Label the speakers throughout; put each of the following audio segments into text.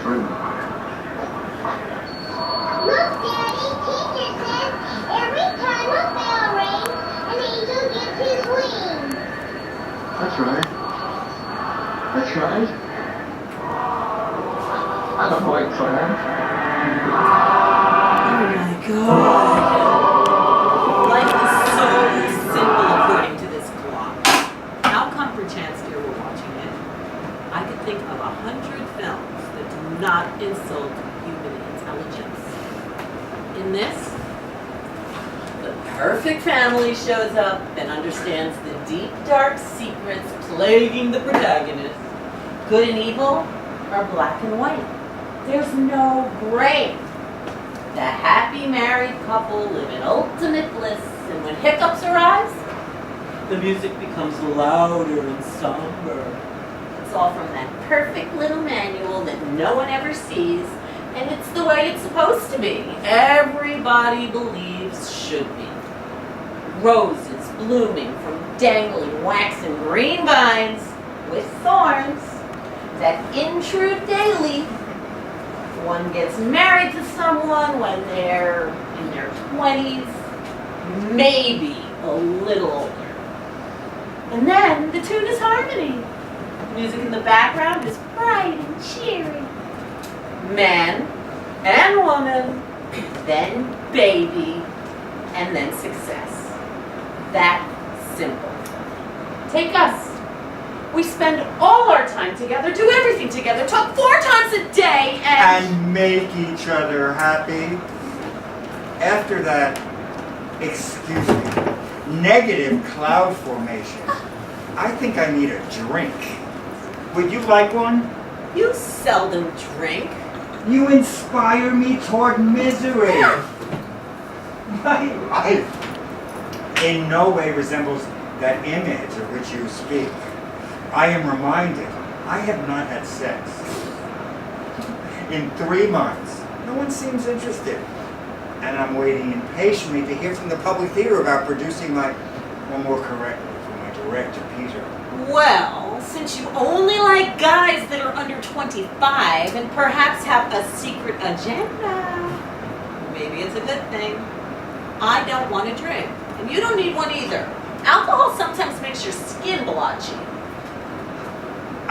Speaker 1: friend.
Speaker 2: Look, Daddy, teacher says every time a bell rings, an angel gets his wings.
Speaker 1: That's right. That's right. I'm a boy clown.
Speaker 3: Oh my God. Life is so simple according to this clock. How come perchance, dear, we're watching it? I could think of 100 films that do not insult human intelligence. In this, the perfect family shows up and understands the deep, dark secrets plaguing the protagonist. Good and evil are black and white. There's no gray. The happy married couple live in ultimate bliss, and when hiccups arise, the music becomes louder and somber. It's all from that perfect little manual that no one ever sees, and it's the way it's supposed to be. Everybody believes should be. Roses blooming from dangling waxen green vines with thorns that intrude daily. One gets married to someone when they're in their 20s, maybe a little older. And then the tune is harmony. Music in the background is bright and cheery. Man and woman, then baby, and then success. That simple. Take us. We spend all our time together, do everything together, talk 4 times a day,
Speaker 4: and make each other happy. After that, excuse me, negative cloud formation, I think I need a drink. Would you like one?
Speaker 3: You seldom drink.
Speaker 4: You inspire me toward misery. My life in no way resembles that image of which you speak. I am reminded I have not had sex in 3 months. No one seems interested. And I'm waiting impatiently to hear from the public theater about producing my, or more correctly, from my director, Peter.
Speaker 3: Well, since you only like guys that are under 25 and perhaps have a secret agenda, maybe it's a good thing. I don't want to drink, and you don't need one either. Alcohol sometimes makes your skin blotchy.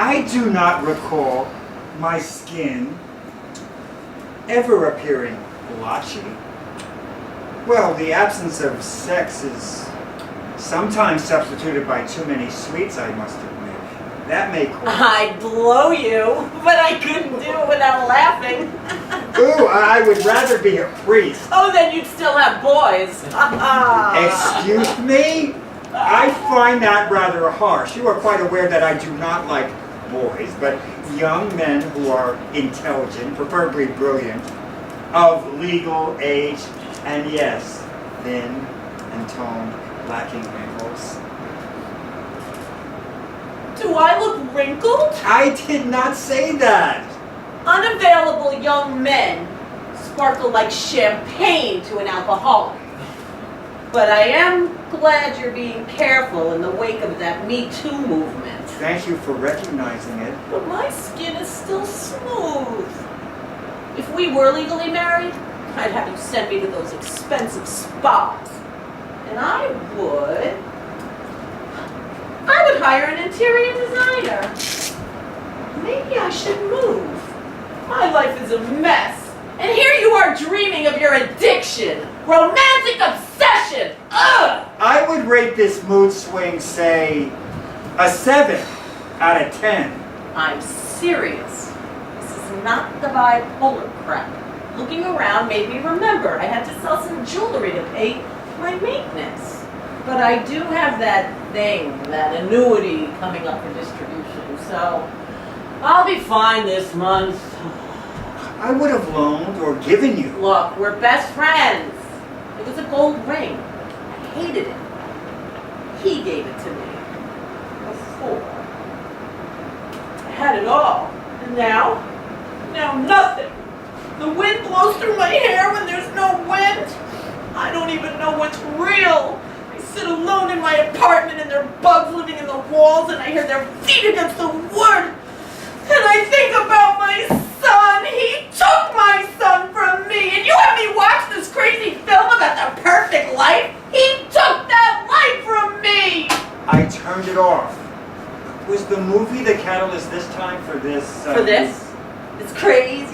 Speaker 4: I do not recall my skin ever appearing blotchy. Well, the absence of sex is sometimes substituted by too many sweets, I must admit. That may cause...
Speaker 3: I'd blow you, but I couldn't do it without laughing.
Speaker 4: Ooh, I would rather be a priest.
Speaker 3: Oh, then you'd still have boys.
Speaker 4: Excuse me? I find that rather harsh. You are quite aware that I do not like boys, but young men who are intelligent, preferably brilliant, of legal age, and yes, thin and toned, lacking wrinkles.
Speaker 3: Do I look wrinkled?
Speaker 4: I did not say that.
Speaker 3: Unavailable young men sparkle like champagne to an alcoholic. But I am glad you're being careful in the wake of that Me Too movement.
Speaker 4: Thank you for recognizing it.
Speaker 3: But my skin is still smooth. If we were legally married, I'd have you send me to those expensive spas. And I would hire an interior designer. Maybe I should move. My life is a mess. And here you are dreaming of your addiction. Romantic obsession. Ugh!
Speaker 4: I would rate this mood swing, say, a 7 out of 10.
Speaker 3: I'm serious. This is not the bipolar crap. Looking around made me remember I had to sell some jewelry to pay my maintenance. But I do have that thing, that annuity coming up for distribution, so I'll be fine this month.
Speaker 4: I would have loaned or given you.
Speaker 3: Look, we're best friends. It was a gold ring. I hated it. He gave it to me. Before. I had it all. And now nothing. The wind blows through my hair when there's no wind. I don't even know what's real. I sit alone in my apartment and there are bugs living in the walls and I hear their feet against the wood. And I think about my son.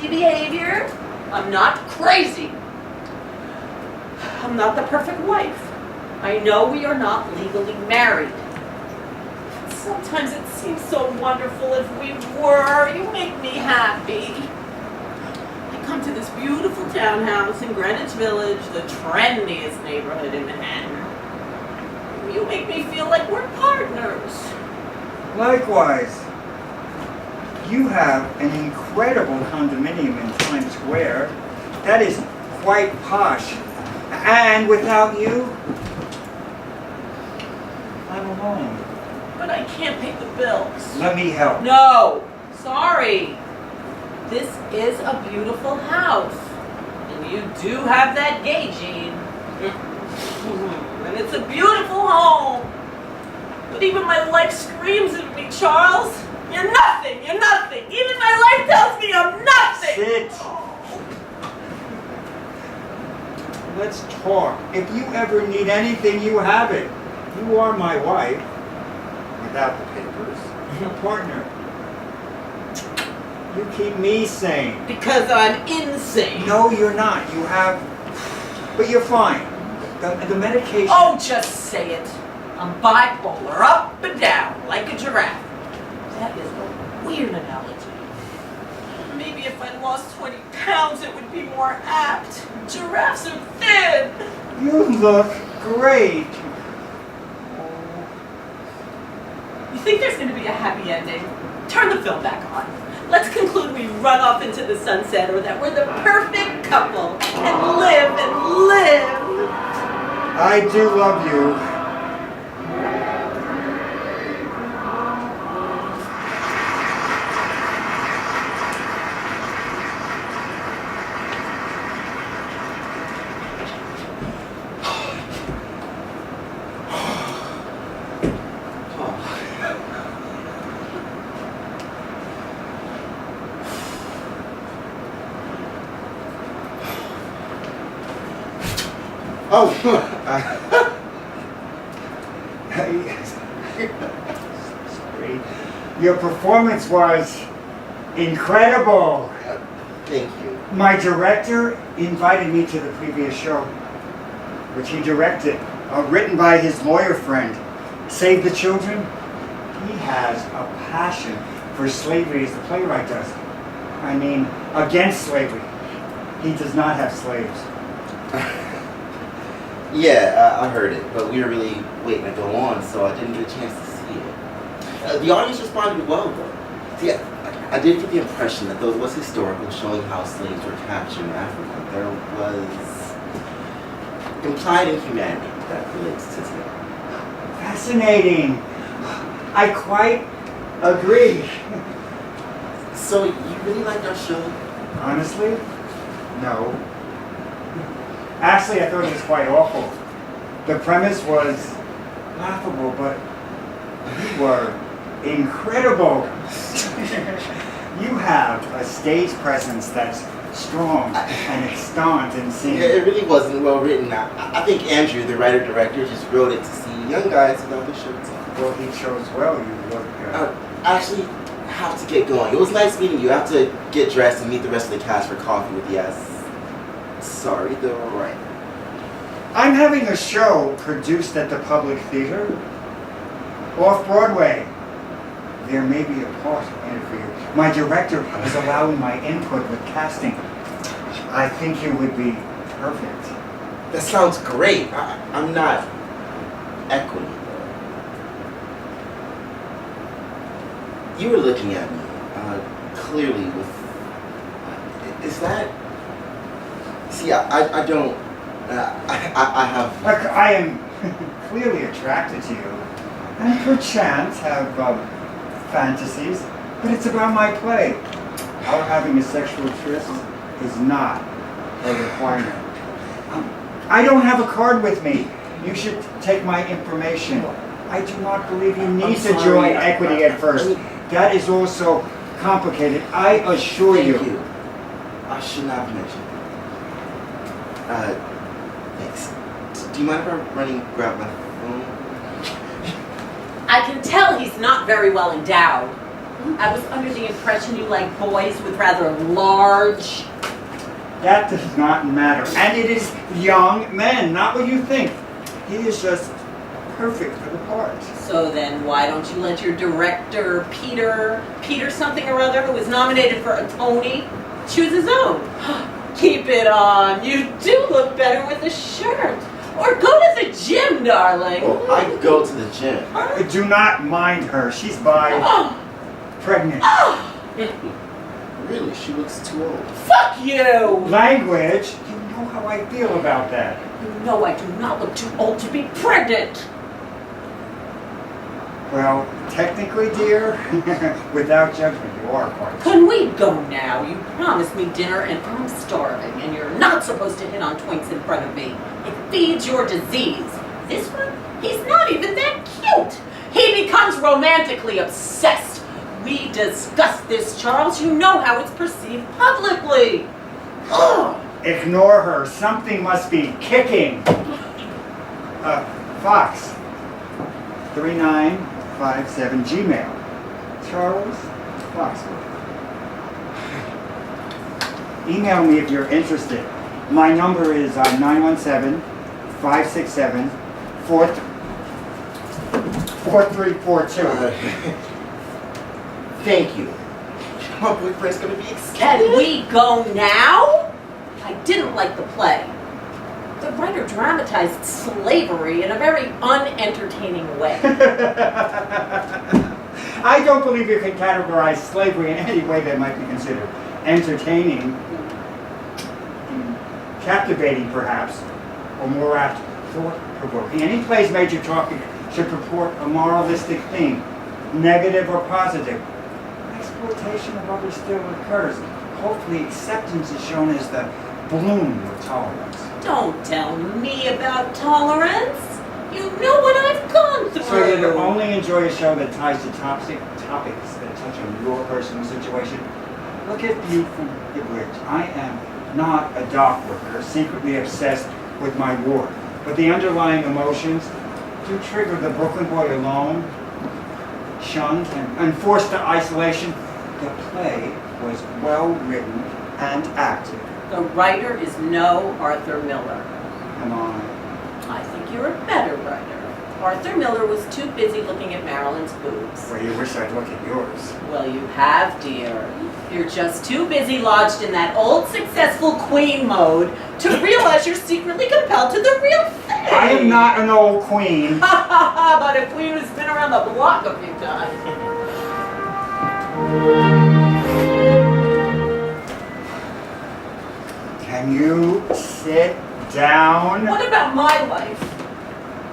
Speaker 3: risky behavior. I'm not crazy. I'm not the perfect wife. I know we are not legally married. Sometimes it seems so wonderful if we were. You make me happy. I come to this beautiful townhouse in Greenwich Village, the trendiest neighborhood in Manhattan. You make me feel like we're partners.
Speaker 4: Likewise, you have an incredible condominium in Times Square. That is quite posh. And without you, I'm alone.
Speaker 3: But I can't pay the bills.
Speaker 4: Let me help.
Speaker 3: No, sorry. This is a beautiful house. And you do have that gay gene. And it's a beautiful home. But even my life screams at me, Charles. You're nothing, you're nothing. Even my life tells me I'm nothing.
Speaker 4: Sit. Let's talk. If you ever need anything, you have it. You are my wife. Without the papers, your partner. You keep me sane.
Speaker 3: Because I'm insane.
Speaker 4: No, you're not. You have... But you're fine. The medication...
Speaker 3: Oh, just say it. I'm bipolar, up and down, like a giraffe. That is a weird analogy. Maybe if I lost 20 pounds, it would be more apt. Giraffes are thin.
Speaker 4: You look great.
Speaker 3: You think there's going to be a happy ending? Turn the film back on. Let's conclude we run off into the sunset, or that we're the perfect couple and live and live.
Speaker 4: I do love you.
Speaker 5: Oh,
Speaker 4: Sorry. Your performance was incredible.
Speaker 5: thank you.
Speaker 4: My director invited me to the previous show, which he directed, written by his lawyer friend, Save the Children. He has a passion for slavery as the playwright does. I mean, against slavery. He does not have slaves.
Speaker 5: Yeah, I heard it, but we were really waiting to go on, so I didn't get a chance to see it. The audience responded well, though. See, I did get the impression that though it was historical, showing how slaves were captured in Africa, there was implied inhumanity that relates to today.
Speaker 4: Fascinating. I quite agree.
Speaker 5: So, you really liked our show?
Speaker 4: Honestly, no. Actually, I thought it was quite awful. The premise was laughable, but you were incredible. You have a stage presence that's strong and extant and seen.
Speaker 5: Yeah, it really wasn't well written. I think Andrew, the writer-director, just wrote it to see young guys without their shirts on.
Speaker 4: Well, he chose well. You look.
Speaker 5: I actually have to get going. It was nice meeting you. I have to get dressed and meet the rest of the cast for coffee with Yes. Sorry, the right.
Speaker 4: I'm having a show produced at the Public Theater, off Broadway. There may be a part in it for you. My director is allowing my input with casting. I think you would be perfect.
Speaker 5: That sounds great. I'm not equity. You were looking at me, clearly with... is that... See, I don't... I have...
Speaker 4: Look, I am clearly attracted to you, and perchance have fantasies, but it's about my play. Our having a sexual tryst is not a requirement. I don't have a card with me. You should take my information. I do not believe you need to join equity at first. That is also complicated, I assure you.
Speaker 5: Thank you. I should not have mentioned it. Thanks. Do you mind if I run and grab my phone?
Speaker 3: I can tell he's not very well endowed. I was under the impression you like boys with rather large...
Speaker 4: That does not matter. And it is young men, not what you think. He is just perfect for the part.
Speaker 3: So then why don't you let your director, Peter something or other, who was nominated for a Tony, choose his own? Keep it on. You do look better with a shirt. Or go to the gym, darling.
Speaker 5: Oh, I go to the gym.
Speaker 4: Do not mind her. She's pregnant.
Speaker 5: Really, she looks too old.
Speaker 3: Fuck you!
Speaker 4: Language. You know how I feel about that.
Speaker 3: You know I do not look too old to be pregnant.
Speaker 4: Well, technically, dear, without judgment, you are quite.
Speaker 3: Can we go now? You promised me dinner and I'm starving, and you're not supposed to hit on twinks in front of me. It feeds your disease. This one, he's not even that cute. He becomes romantically obsessed. We discussed this, Charles. You know how it's perceived publicly. Ugh.
Speaker 4: Ignore her. Something must be kicking. Fox. 3957 Gmail. Charles Foxwood. Email me if you're interested. My number is 917-567-4342.
Speaker 5: Thank you. My boyfriend's gonna be excited.
Speaker 3: Can we go now? I didn't like the play. The writer dramatized slavery in a very unentertaining way.
Speaker 4: I don't believe you can categorize slavery in any way that might be considered entertaining, captivating perhaps, or more apt, thought-provoking. Any play's major topic should purport a moralistic theme, negative or positive. Exploitation of others still occurs. Hopefully acceptance is shown as the bloom of tolerance.
Speaker 3: Don't tell me about tolerance. You know what I've gone through.
Speaker 4: So you only enjoy a show that ties to topics that touch on your personal situation? Look at you from the bridge. I am not a dock worker secretly obsessed with my ward, but the underlying emotions do trigger the Brooklyn boy alone, shunned, and forced to isolation. The play was well written and acted.
Speaker 3: The writer is no Arthur Miller.
Speaker 4: Come on.
Speaker 3: I think you're a better writer. Arthur Miller was too busy looking at Marilyn's boobs.
Speaker 4: Well, you wish I'd look at yours.
Speaker 3: Well, you have, dear. You're just too busy lodged in that old successful queen mode to realize you're secretly compelled to the real thing.
Speaker 4: I am not an old queen.
Speaker 3: But a queen who's been around the block a few times.
Speaker 4: Can you sit down?
Speaker 3: What about my life?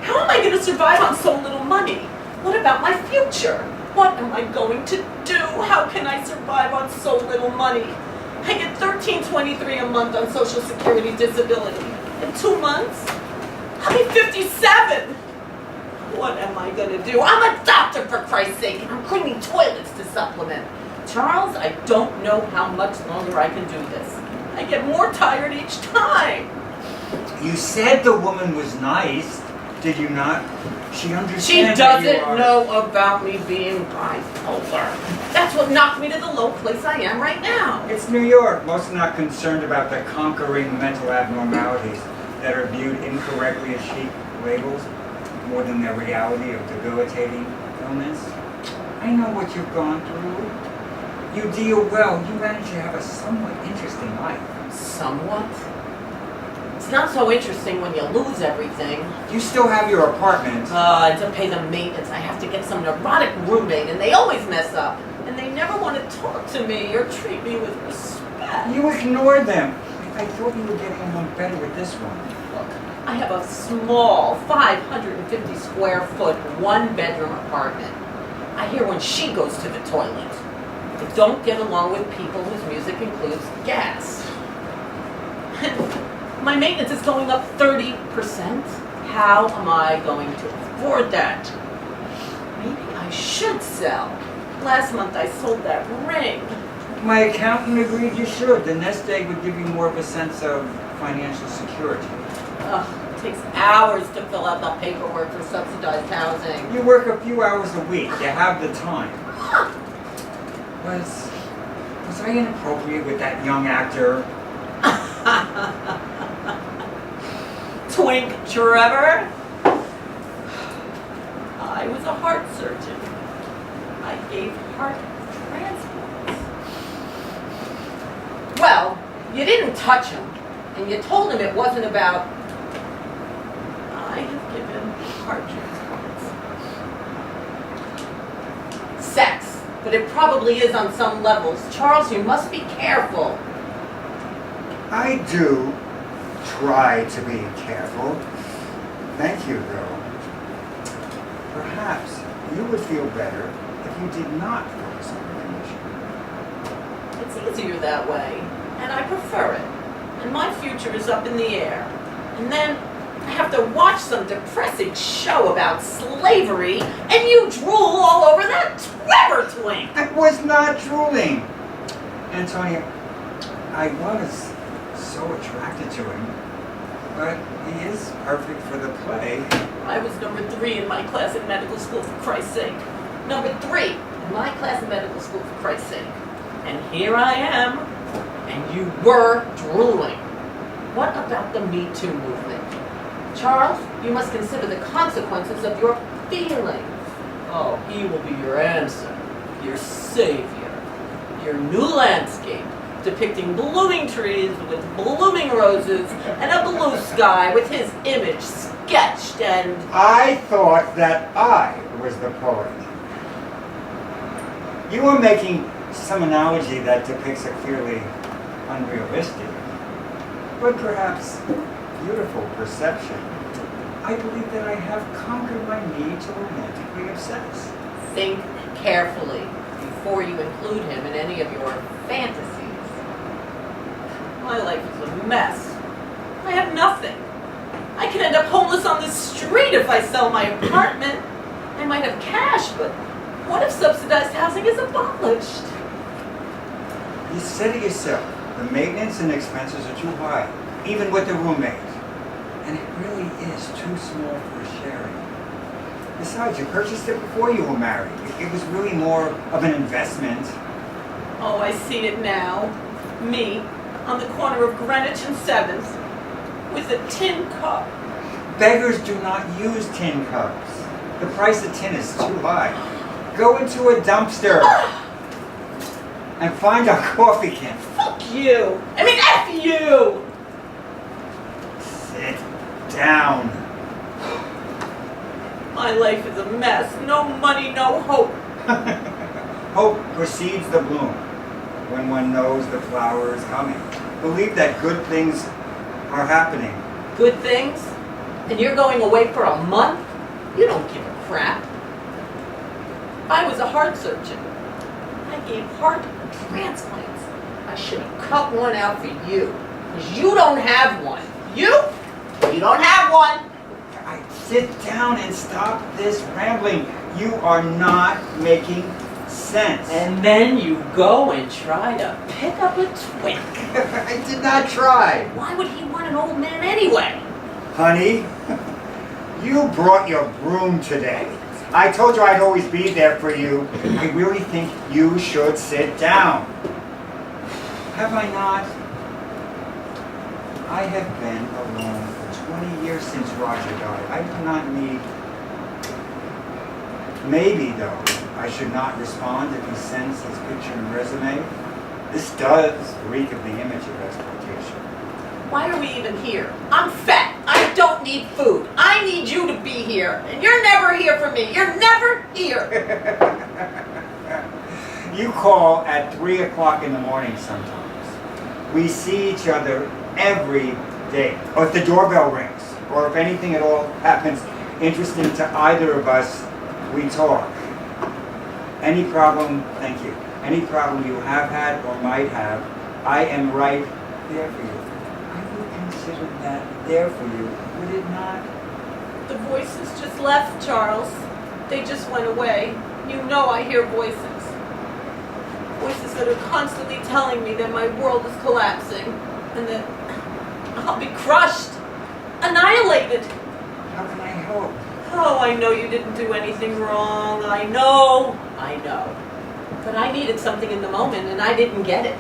Speaker 3: How am I going to survive on so little money? What about my future? What am I going to do? How can I survive on so little money? I get $13.23 a month on Social Security disability. In 2 months, I'll be 57. What am I going to do? I'm a doctor, for Christ's sake, and I'm cleaning toilets to supplement. Charles, I don't know how much longer I can do this. I get more tired each time.
Speaker 4: You said the woman was nice, did you not? She understands
Speaker 3: She
Speaker 4: that you
Speaker 3: doesn't
Speaker 4: are-
Speaker 3: know about me being bipolar. That's what knocked me to the low place I am right now.
Speaker 4: It's New York. Most are not concerned about the conquering mental abnormalities that are viewed incorrectly as chic labels, more than the reality of debilitating illness. I know what you've gone through. You deal well. You manage to have a somewhat interesting life.
Speaker 3: Somewhat? It's not so interesting when you lose everything.
Speaker 4: You still have your apartment.
Speaker 3: To pay the maintenance, I have to get some neurotic roommate, and they always mess up. And they never want to talk to me or treat me with respect.
Speaker 4: You ignored them. I thought you were getting along better with this one.
Speaker 3: Look, I have a small 550 square foot, 1-bedroom apartment. I hear when she goes to the toilet. I don't get along with people whose music includes gas. My maintenance is going up 30%. How am I going to afford that? Maybe I should sell. Last month I sold that ring.
Speaker 4: My accountant agreed you should. The nest egg would give you more of a sense of financial security.
Speaker 3: Ugh, it takes hours to fill out the paperwork for subsidized housing.
Speaker 4: You work a few hours a week. You have the time. Was I inappropriate with that young actor?
Speaker 3: Twink Trevor? I was a heart surgeon. I gave heart transplants.
Speaker 6: Well, you didn't touch him, and you told him it wasn't about...
Speaker 3: I have given heart transplants.
Speaker 6: sex, but it probably is on some levels. Charles, you must be careful.
Speaker 4: I do try to be careful. Thank you, though. Perhaps you would feel better if you did not focus on the condition.
Speaker 3: It's easier that way, and I prefer it. And my future is up in the air. And then I have to watch some depressing show about slavery, and you drool all over that Trevor twink.
Speaker 4: I was not drooling. Antonia, I was so attracted to him, but he is perfect for the play.
Speaker 3: I was number 3 in my class in medical school, for Christ's sake.
Speaker 6: Number 3 in my class in medical school, for Christ's sake.
Speaker 3: And here I am.
Speaker 6: And you were drooling. What about the Me Too movement? Charles, you must consider the consequences of your feelings.
Speaker 3: Oh, he will be your answer, your savior, your new landscape, depicting blooming trees with blooming roses and a blue sky with his image sketched and...
Speaker 4: I thought that I was the poet. You were making some analogy that depicts a clearly unrealistic, but perhaps beautiful perception. I believe that I have conquered my need to romantically obsess.
Speaker 6: Think carefully before you include him in any of your fantasies.
Speaker 3: My life is a mess. I have nothing. I could end up homeless on the street if I sell my apartment. I might have cash, but what if subsidized housing is abolished?
Speaker 4: You said it yourself, the maintenance and expenses are too high, even with the roommate. And it really is too small for sharing. Besides, you purchased it before you were married. It was really more of an investment.
Speaker 3: Oh, I see it now. Me, on the corner of Greenwich and 7th, with a tin cup.
Speaker 4: Beggars do not use tin cups. The price of tin is too high. Go into a dumpster and find a coffee can.
Speaker 3: Fuck you! I mean, F you!
Speaker 4: Sit down.
Speaker 3: My life is a mess. No money, no hope.
Speaker 4: Hope precedes the bloom. When one knows the flower is coming. Believe that good things are happening.
Speaker 6: Good things? And you're going away for a month? You don't give a crap.
Speaker 3: I was a heart surgeon. I gave heart transplants.
Speaker 6: I should have cut one out for you. Because you don't have one. You don't have one.
Speaker 4: Sit down and stop this rambling. You are not making sense.
Speaker 3: And then you go and try to pick up a twink.
Speaker 4: I did not try.
Speaker 6: Why would he want an old man anyway?
Speaker 4: Honey, you brought your broom today. I told you I'd always be there for you. I really think you should sit down. Have I not? I have been alone for 20 years since Roger died. I do not need... Maybe, though, I should not respond if he sends his picture and resume. This does reek of the image of exploitation.
Speaker 6: Why are we even here? I'm fat. I don't need food. I need you to be here. And you're never here for me. You're never here.
Speaker 4: You call at 3 o'clock in the morning sometimes. We see each other every day. Or if the doorbell rings, or if anything at all happens interesting to either of us, we talk. Any problem, thank you. Any problem you have had or might have, I am right there for you. I would consider that there for you, would it not?
Speaker 3: The voices just left, Charles. They just went away. You know I hear voices. Voices that are constantly telling me that my world is collapsing and that I'll be crushed, annihilated.
Speaker 4: How can I help?
Speaker 3: Oh, I know you didn't do anything wrong. I know.
Speaker 6: But I needed something in the moment and I didn't get it.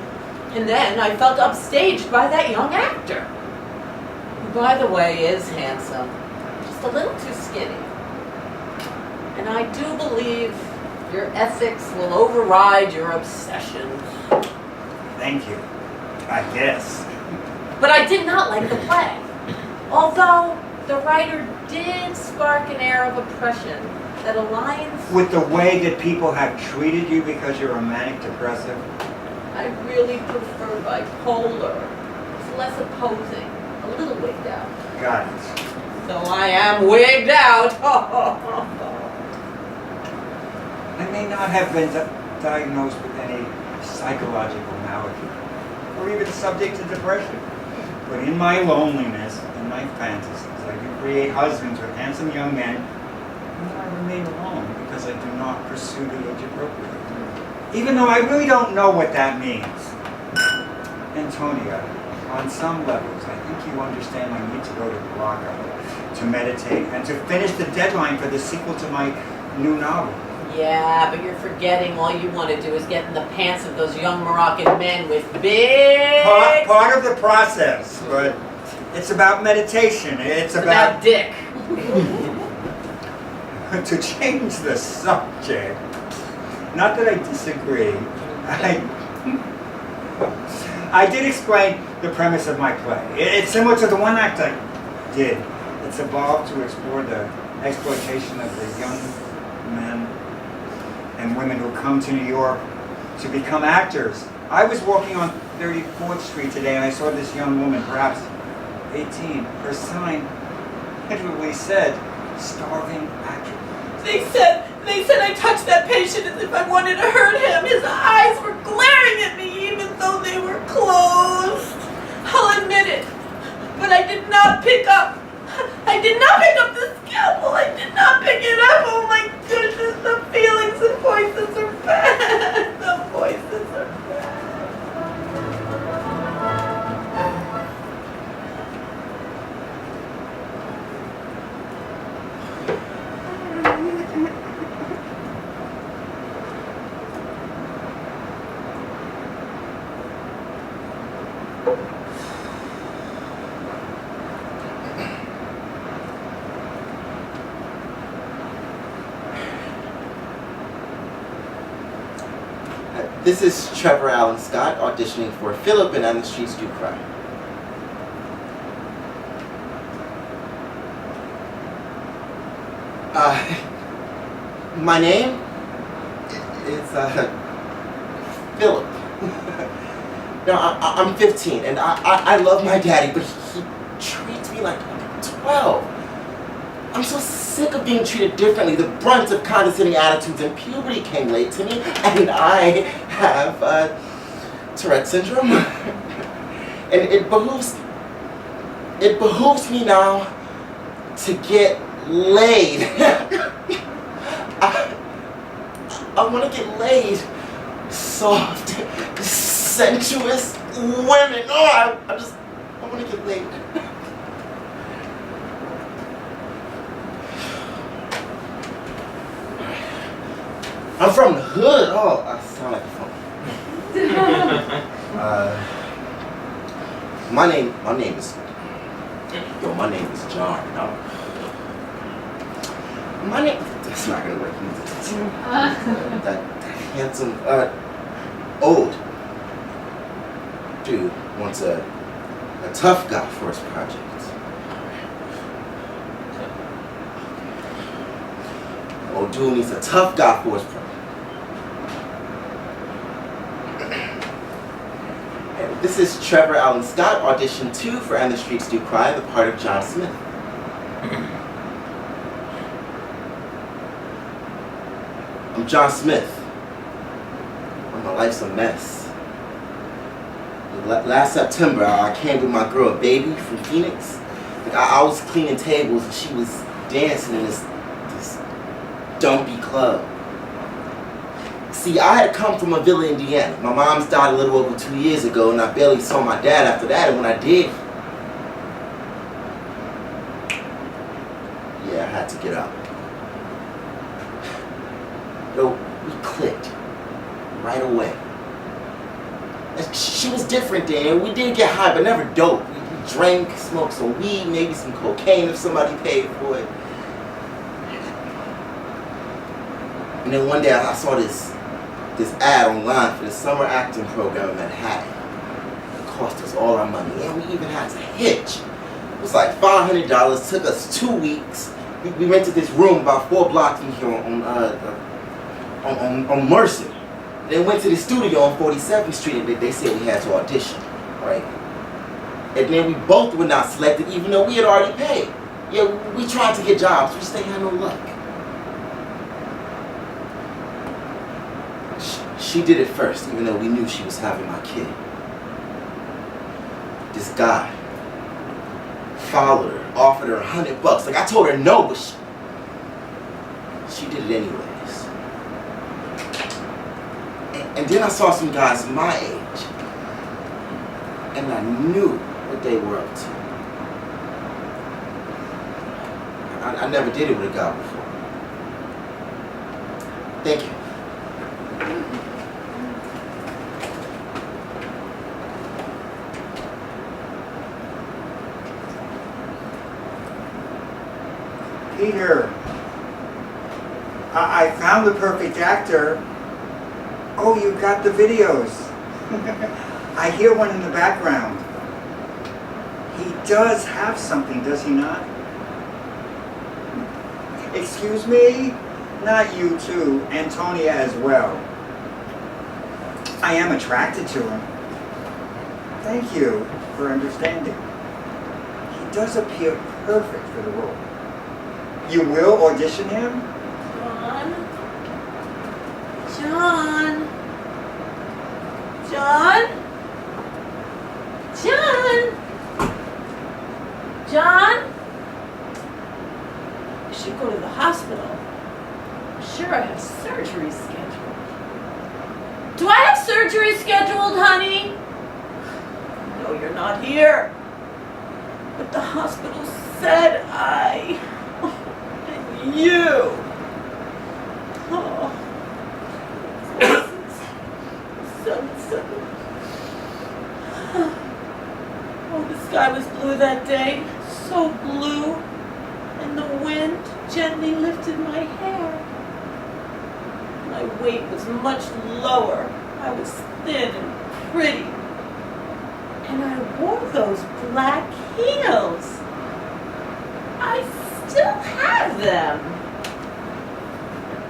Speaker 6: And then I felt upstaged by that young actor. Who, by the way, is handsome. Just a little too skinny. And I do believe your ethics will override your obsessions.
Speaker 4: Thank you. I guess.
Speaker 6: But I did not like the play. Although the writer did spark an air of oppression that aligns
Speaker 4: With the way that people have treated you because you're a manic depressive?
Speaker 6: I really prefer bipolar. It's less opposing, a little wigged out.
Speaker 4: Got it.
Speaker 6: So I am wigged out.
Speaker 4: I may not have been diagnosed with any psychological malady, or even subject to depression. But in my loneliness, in my fantasies, I do create husbands with handsome young men, and I remain alone because I do not pursue the age appropriate. Even though I really don't know what that means. Antonia, on some levels, I think you understand my need to go to Morocco, to meditate, and to finish the deadline for the sequel to my new novel.
Speaker 6: Yeah, but you're forgetting all you want to do is get in the pants of those young Moroccan men with big...
Speaker 4: Part of the process, but it's about meditation. It's about
Speaker 6: dick.
Speaker 4: To change the subject. Not that I disagree. I did explain the premise of my play. It's similar to the one act I did. It's evolved to explore the exploitation of the young men and women who come to New York to become actors. I was walking on 34th Street today and I saw this young woman, perhaps 18. Her sign literally said, starving actress.
Speaker 3: They said I touched that patient as if I wanted to hurt him. His eyes were glaring at me even though they were closed. I'll admit it. But I did not pick up. I did not pick up the scalpel. I did not pick it up. Oh my goodness, the feelings and voices are bad. The voices are bad.
Speaker 5: This is Trevor Allen Scott auditioning for Philip and the Streets Do Cry. My name is Philip. Now, I'm 15 and I love my daddy, but he treats me like I'm 12. I'm so sick of being treated differently. The brunt of condescending attitudes and puberty came late to me, and I have Tourette syndrome. And it behooves me now to get laid. I want to get laid. Soft, sensuous women. Oh, I want to get laid. I'm from the hood. Oh, I sound like a phone. My name is John. No? My name. That's not gonna work. That handsome, old dude wants a tough guy for his project. Old dude needs a tough guy for his project. This is Trevor Allen Scott, audition 2 for And the Streets Do Cry, the part of John Smith. I'm John Smith. My life's a mess. Last September, I came with my girl, Baby, from Phoenix. I was cleaning tables and she was dancing in this dumpy club. See, I had come from a villa, Indiana. My mom's died a little over 2 years ago, and I barely saw my dad after that, and when I did, yeah, I had to get out. Yo, we clicked. right away. And she was different then. We did get high, but never dope. We drank, smoked some weed, maybe some cocaine if somebody paid for it. And then one day I saw this ad online for the summer acting program in Manhattan. It cost us all our money, and we even had to hitch. It was like $500. Took us 2 weeks. We rented this room about 4 blocks from here on Mercer. Then went to the studio on 47th Street, and they said we had to audition, right? And then we both were not selected, even though we had already paid. Yeah, we tried to get jobs, we just ain't had no luck. She did it first, even though we knew she was having my kid. This guy followed her, offered her $100. Like, I told her no, but she did it anyways. And then I saw some guys my age, and I knew what they were up to. I never did it with a guy before. Thank you.
Speaker 4: Peter, I found the perfect actor. Oh, you got the videos. I hear one in the background. He does have something, does he not? Excuse me? Not you too, Antonia as well. I am attracted to him. Thank you for understanding. He does appear perfect for the role. You will audition him?
Speaker 6: John? John? John? John? I should go to the hospital. I'm sure I have surgery scheduled. Do I have surgery scheduled, honey? No, you're not here. But the hospital said and you. Oh. 7-7. Oh, the sky was blue that day. So blue. And the wind gently lifted my hair. My weight was much lower. I was thin and pretty. And I wore those black heels. I still have them.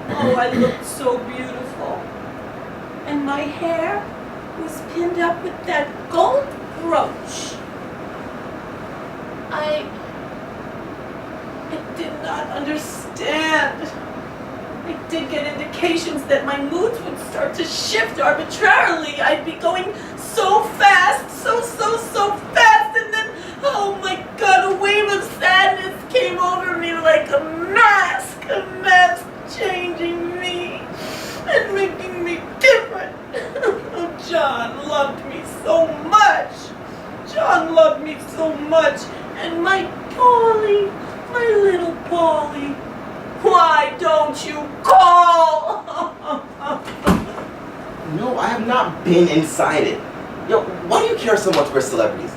Speaker 6: Oh, I looked so beautiful. And my hair was pinned up with that gold brooch. I did not understand. I did get indications that my moods would start to shift arbitrarily. I'd be going so fast, so fast, and then, oh my God, a wave of sadness came over me like a mask changing me and making me different. Oh, John loved me so much. John loved me so much. And my Paulie, my little Paulie, why don't you call?
Speaker 5: No, I have not been inside it. Yo, why do you care so much for celebrities?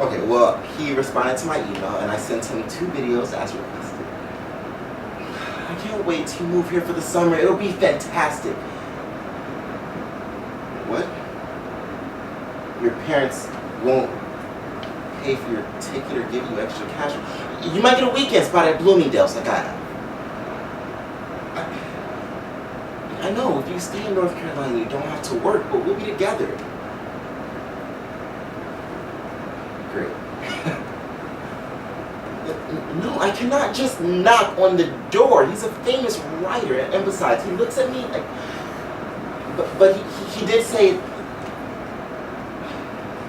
Speaker 5: Okay, well, he responded to my email and I sent him 2 videos as requested. I can't wait to move here for the summer. It'll be fantastic. What? Your parents won't pay for your ticket or give you extra cash? You might get a weekend spot at Bloomingdale's like I have. I know, if you stay in North Carolina, you don't have to work, but we'll be together. Great. No, I cannot just knock on the door. He's a famous writer, and besides, he looks at me like... But he did say...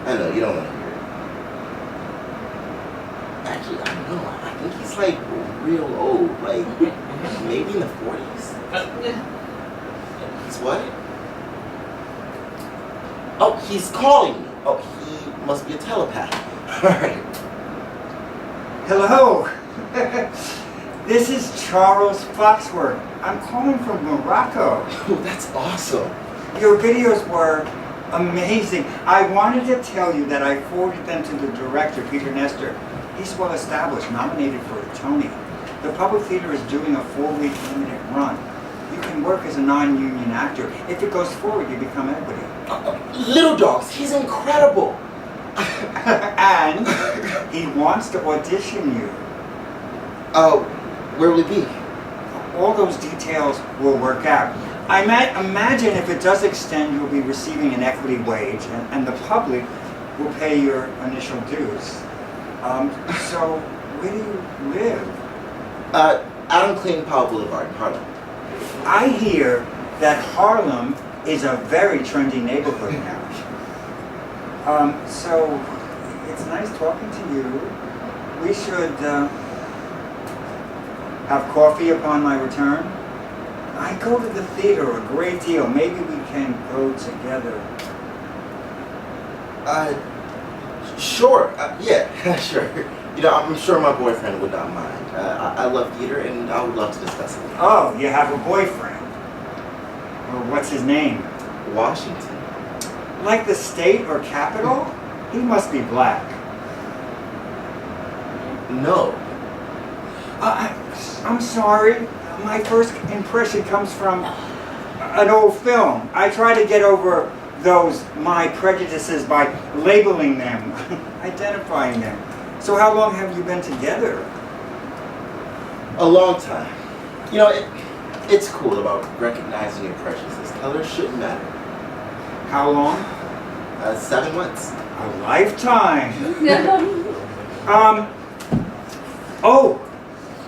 Speaker 5: I know, you don't want to hear it. Actually, I don't know. I think he's like real old, like maybe in the 40s. He's what? Oh, he's calling me. Oh, he must be a telepath. All right.
Speaker 4: Hello. This is Charles Foxworth. I'm calling from Morocco.
Speaker 5: Oh, that's awesome.
Speaker 4: Your videos were amazing. I wanted to tell you that I forwarded them to the director, Peter Nestor. He's well established, nominated for a Tony. The Public Theater is doing a 4-week limited run. You can work as a non-union actor. If it goes forward, you become equity.
Speaker 5: Little Dogs, he's incredible.
Speaker 4: And he wants to audition you.
Speaker 5: Where will it be?
Speaker 4: All those details will work out. I imagine if it does extend, you'll be receiving an equity wage, and the public will pay your initial dues. So, where do you live?
Speaker 5: Adam Clayton Powell Boulevard in Harlem.
Speaker 4: I hear that Harlem is a very trendy neighborhood now. So, it's nice talking to you. We should have coffee upon my return. I go to the theater a great deal. Maybe we can go together.
Speaker 5: Sure. Yeah, sure. You know, I'm sure my boyfriend would not mind. I love theater, and I would love to discuss it.
Speaker 4: Oh, you have a boyfriend. Well, what's his name?
Speaker 5: Washington.
Speaker 4: Like the state or capital? He must be black.
Speaker 5: No.
Speaker 4: I'm sorry. My first impression comes from an old film. I try to get over my prejudices by labeling them, identifying them. So how long have you been together?
Speaker 5: A long time. You know, it's cool about recognizing your prejudices. Colors shouldn't matter.
Speaker 4: How long?
Speaker 5: 7 months.
Speaker 4: A lifetime. Oh,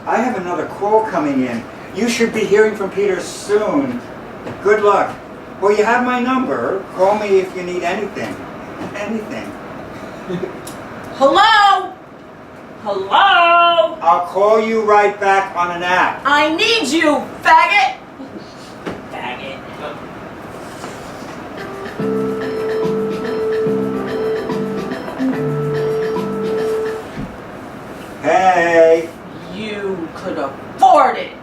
Speaker 4: I have another call coming in. You should be hearing from Peter soon. Good luck. Well, you have my number. Call me if you need anything. Anything.
Speaker 6: Hello? Hello?
Speaker 4: I'll call you right back on an app.
Speaker 6: I need you, faggot! Faggot.
Speaker 4: Hey.
Speaker 6: You could afford it.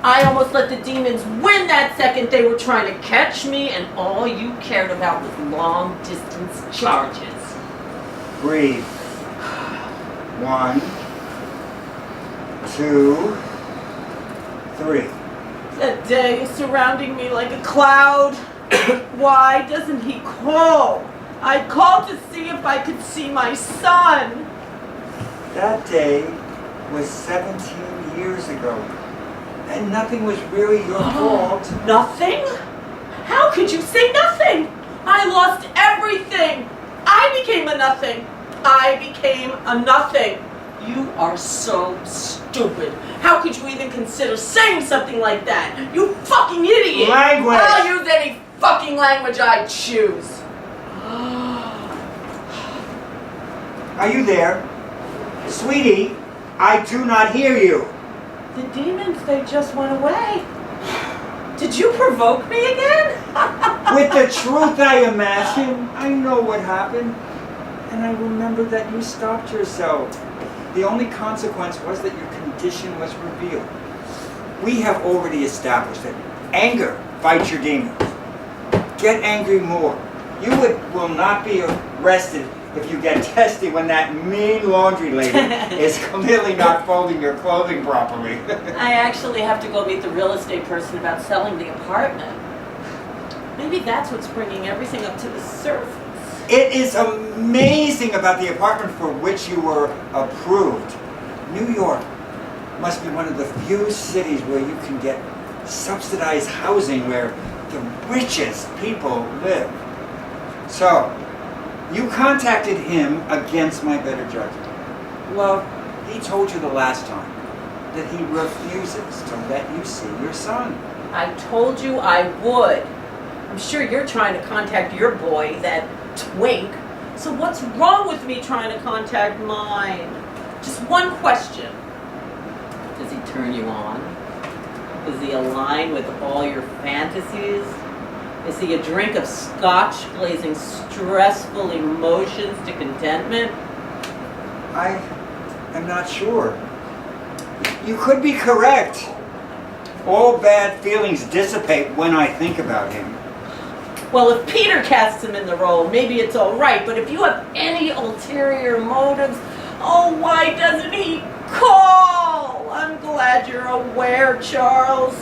Speaker 6: I almost let the demons win that second they were trying to catch me, and all you cared about was long-distance charges.
Speaker 4: Breathe. 1, 2, 3.
Speaker 6: That day is surrounding me like a cloud. Why doesn't he call? I called to see if I could see my son.
Speaker 4: That day was 17 years ago. And nothing was really your fault.
Speaker 6: Nothing? How could you say nothing? I lost everything. I became a nothing. I became a nothing. You are so stupid. How could you even consider saying something like that? You fucking idiot.
Speaker 4: Language.
Speaker 6: I'll use any fucking language I choose.
Speaker 4: Are you there? Sweetie, I do not hear you.
Speaker 6: The demons, they just went away. Did you provoke me again?
Speaker 4: With the truth, I imagine. I know what happened. And I remember that you stopped yourself. The only consequence was that your condition was revealed. We have already established that anger fights your demons. Get angry more. You will not be arrested if you get testy when that mean laundry lady is clearly not folding your clothing properly.
Speaker 6: I actually have to go meet the real estate person about selling the apartment. Maybe that's what's bringing everything up to the surface.
Speaker 4: It is amazing about the apartment for which you were approved. New York must be one of the few cities where you can get subsidized housing where the richest people live. So, you contacted him against my better judgment. Well, he told you the last time that he refuses to let you see your son.
Speaker 6: I told you I would. I'm sure you're trying to contact your boy, that twink. So what's wrong with me trying to contact mine? Just one question. Does he turn you on? Does he align with all your fantasies? Is he a drink of scotch glazing stressful emotions to contentment?
Speaker 4: I am not sure. You could be correct. All bad feelings dissipate when I think about him.
Speaker 6: Well, if Peter casts him in the role, maybe it's all right. But if you have any ulterior motives, oh, why doesn't he call? I'm glad you're aware, Charles.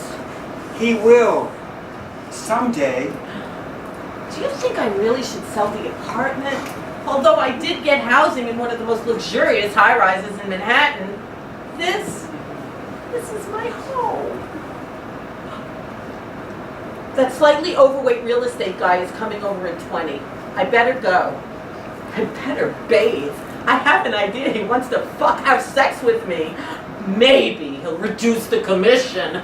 Speaker 4: He will. Someday.
Speaker 6: Do you think I really should sell the apartment? Although I did get housing in one of the most luxurious high-rises in Manhattan, this is my home. That slightly overweight real estate guy is coming over in 20. I better go. I better bathe. I have an idea he wants to have sex with me. Maybe he'll reduce the commission.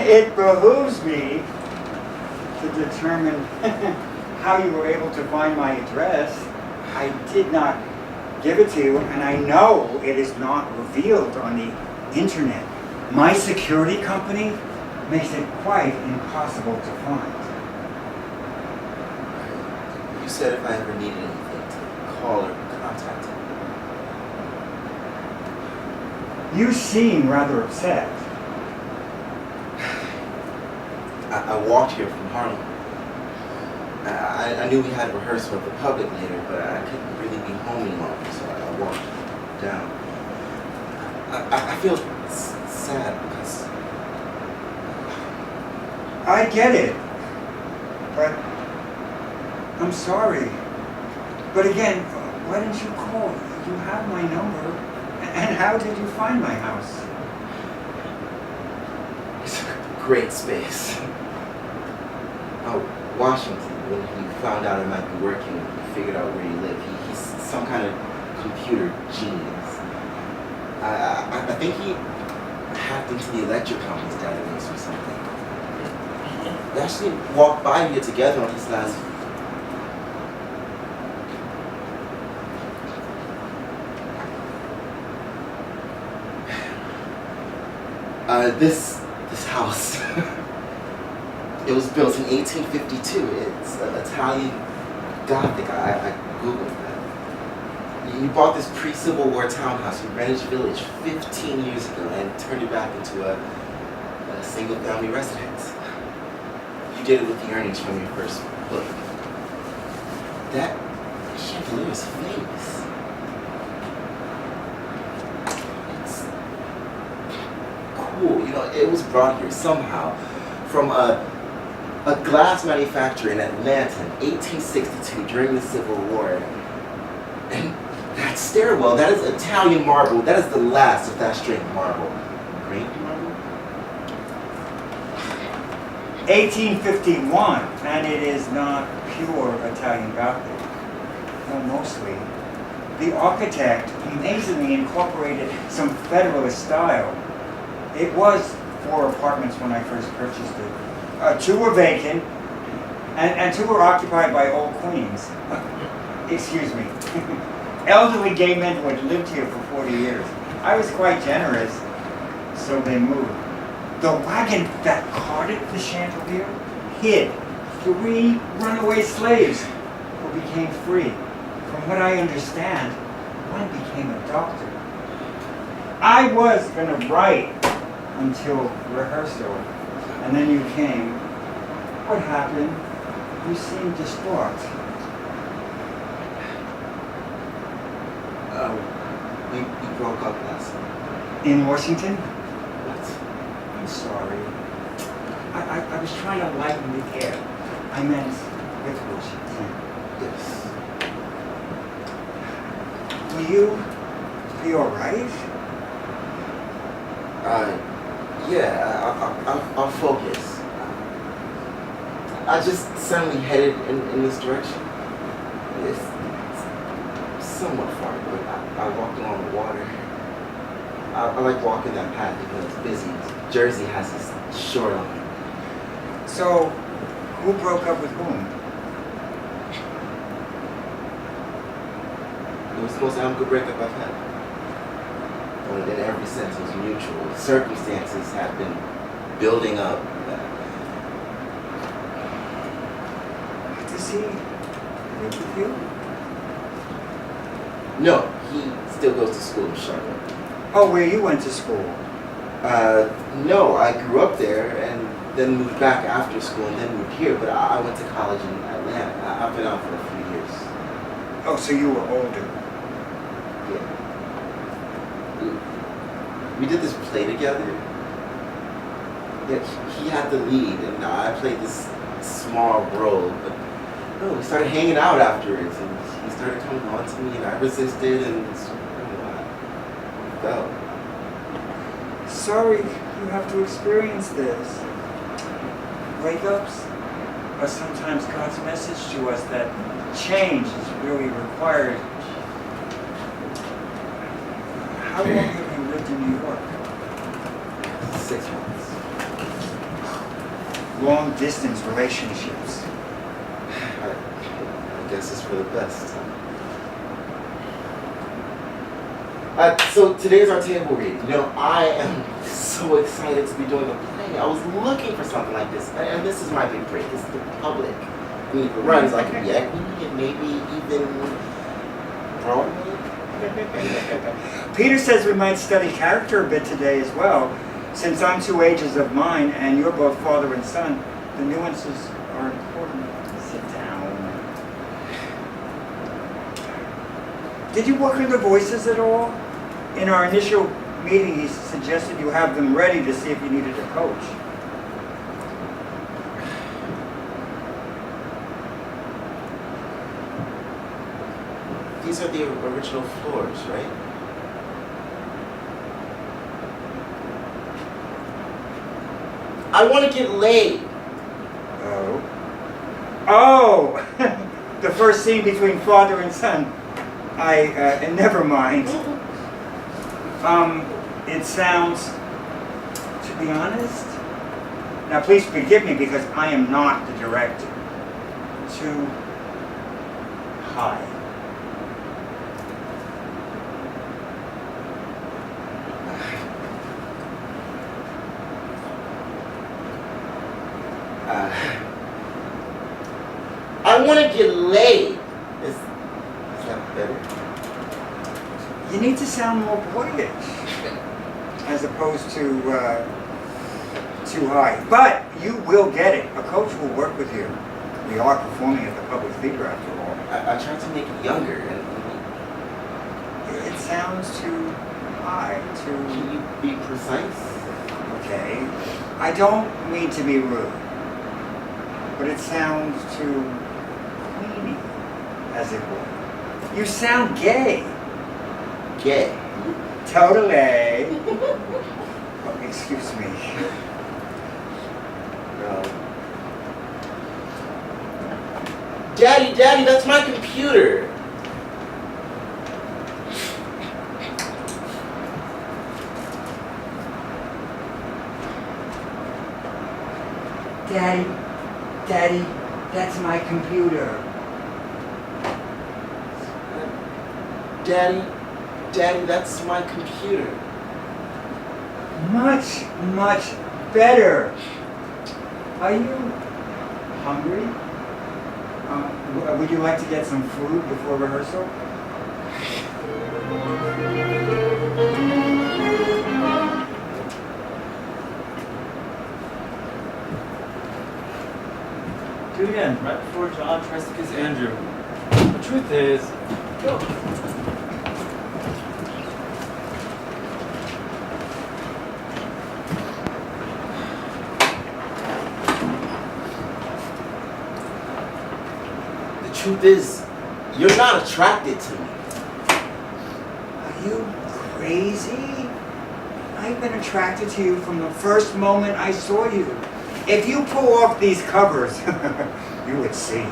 Speaker 4: It behooves me to determine how you were able to find my address. I did not give it to you, and I know it is not revealed on the internet. My security company makes it quite impossible to find.
Speaker 5: You said if I ever needed anything to call or contact him.
Speaker 4: You seem rather upset.
Speaker 5: I walked here from Harlem. I knew we had rehearsal with the public later, but I couldn't really be home any longer, so I walked down. I feel sad because...
Speaker 4: I get it, but I'm sorry. But again, why didn't you call? You have my number. And how did you find my house?
Speaker 5: It's a great space. Washington, when he found out I might be working, he figured out where you live. He's some kind of computer genius. I think he hacked into the electric company's database or something. We actually walked by here together on his last... This house. It was built in 1852. It's Italian Gothic. I Googled that. You bought this pre-Civil War townhouse in Greenwich Village 15 years ago and turned it back into a single-family residence. You did it with the earnings from your first book. That chandelier is famous. It's cool. You know, it was brought here somehow from a glass manufacturer in Atlanta in 1862 during the Civil War. And that stairwell, that is Italian marble. That is the last of that straight marble. Grained marble?
Speaker 4: 1851, and it is not pure Italian Gothic. No, mostly. The architect amazingly incorporated some Federalist style. It was 4 apartments when I first purchased it. 2 were vacant, and 2 were occupied by old queens. Excuse me. Elderly gay men who had lived here for 40 years. I was quite generous, so they moved. The wagon that carted the chandelier hid 3 runaway slaves who became free. From what I understand, one became a doctor. I was going to write until rehearsal, and then you came. What happened? You seemed distraught.
Speaker 5: We broke up last night.
Speaker 4: In Washington?
Speaker 5: What?
Speaker 4: I'm sorry. I was trying to lighten the air. I meant with Washington.
Speaker 5: Yes.
Speaker 4: Will you be all right?
Speaker 5: Yeah, I'll focus. I I just suddenly headed in this direction. It's somewhat far, but I walked along the water. I like walking that path because it's busy. Jersey has this shoreline.
Speaker 4: So, who broke up with whom?
Speaker 5: It was the most amicable breakup I've had. But in every sense, it was mutual. Circumstances have been building up.
Speaker 4: Does he live with you?
Speaker 5: No, he still goes to school in Charlotte.
Speaker 4: Oh, where you went to school?
Speaker 5: No, I grew up there and then moved back after school and then moved here. But I went to college in Atlanta. I've been out for a few years.
Speaker 4: Oh, so you were older.
Speaker 5: Yeah. We did this play together. Yeah, he had the lead and I played this small role. But no, we started hanging out afterwards and he started coming on to me and I resisted and I fell.
Speaker 4: Sorry you have to experience this. Breakups are sometimes God's message to us that change is really required. How long have you lived in New York?
Speaker 5: 6 months.
Speaker 4: Long distance relationships.
Speaker 5: I guess it's for the best. So today's our table read. You know, I am so excited to be doing a play. I was looking for something like this, and this is my big break. This is the public. I mean, if it runs, I can be equity and maybe even Broadway.
Speaker 4: Peter says we might study character a bit today as well. Since I'm 2 ages of mine and you're both father and son, the nuances are important. Sit down. Did you work on the voices at all? In our initial meeting, he suggested you have them ready to see if you needed a coach.
Speaker 5: These are the original floors, right? I want to get laid.
Speaker 4: Oh. Oh! The first scene between father and son. And never mind. It sounds, to be honest, now please forgive me because I am not the director, too high.
Speaker 5: I want to get laid. Is that better?
Speaker 4: You need to sound more boyish, as opposed to too high. But you will get it. A coach will work with you. We are performing at the Public Theater after all.
Speaker 5: I tried to make it younger. And
Speaker 4: It sounds too high, too...
Speaker 5: can you be precise?
Speaker 4: Okay. I don't mean to be rude, but it sounds too queenie, as it were. You sound gay.
Speaker 5: Gay.
Speaker 4: Totally. Oh, excuse me.
Speaker 5: Daddy, that's my computer.
Speaker 4: Daddy, that's my computer.
Speaker 5: Daddy, that's my computer.
Speaker 4: Much better. Are you hungry? Would you like to get some food before rehearsal?
Speaker 7: Do it again, right before John tries to kiss Andrew. The truth is, go.
Speaker 5: The truth is, you're not attracted to me.
Speaker 4: Are you crazy? I've been attracted to you from the first moment I saw you. If you pull off these covers, you would see.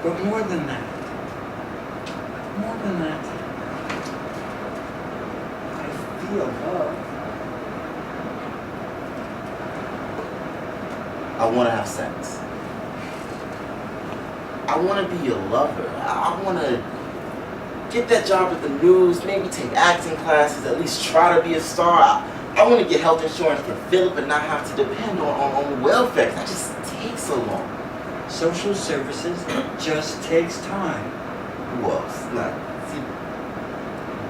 Speaker 4: But more than that, I feel love.
Speaker 5: I want to have sex. I want to be your lover. I want to get that job at the news, maybe take acting classes, at least try to be a star. I want to get health insurance for Philip and not have to depend on welfare. That just takes so long.
Speaker 4: Social services just takes time.
Speaker 5: Well, it's not. See,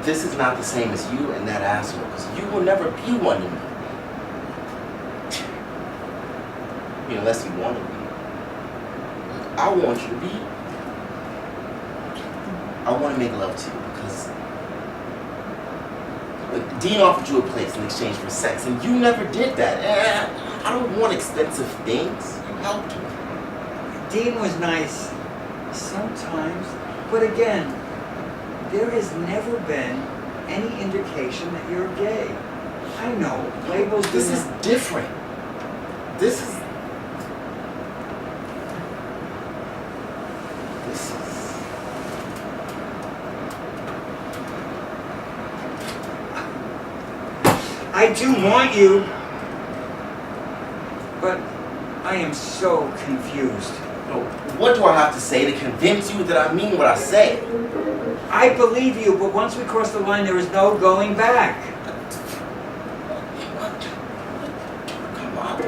Speaker 5: this is not the same as you and that asshole, because you will never be one to me. I mean, unless you want to be. I want you to be. I want to make love to you because Dean offered you a place in exchange for sex, and you never did that. I don't want expensive things. You helped me.
Speaker 4: Dean was nice sometimes, but again, there has never been any indication that you're gay. I know, labels do
Speaker 5: This is
Speaker 4: not-
Speaker 5: different. This is.
Speaker 4: I do want you, but I am so confused.
Speaker 5: What do I have to say to convince you that I mean what I say?
Speaker 4: I believe you, but once we cross the line, there is no going back.
Speaker 5: Come on,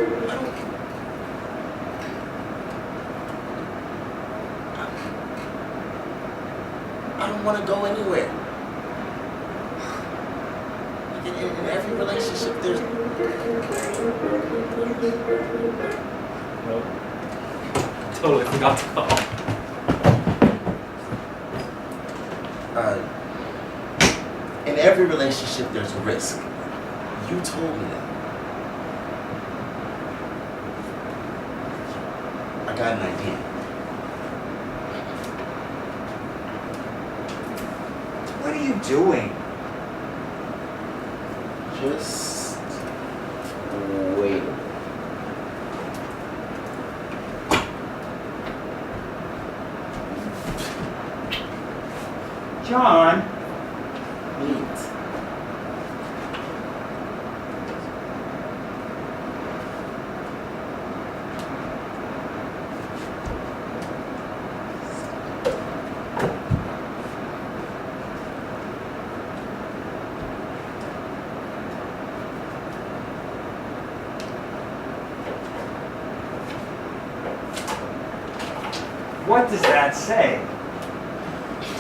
Speaker 5: I don't want to go anywhere. In every relationship, there's.
Speaker 7: Nope. Totally forgot to call.
Speaker 5: In every relationship, there's a risk. You told me that. I got an idea.
Speaker 4: What are you doing?
Speaker 5: Just wait.
Speaker 4: John,
Speaker 5: Wait.
Speaker 4: what does that say?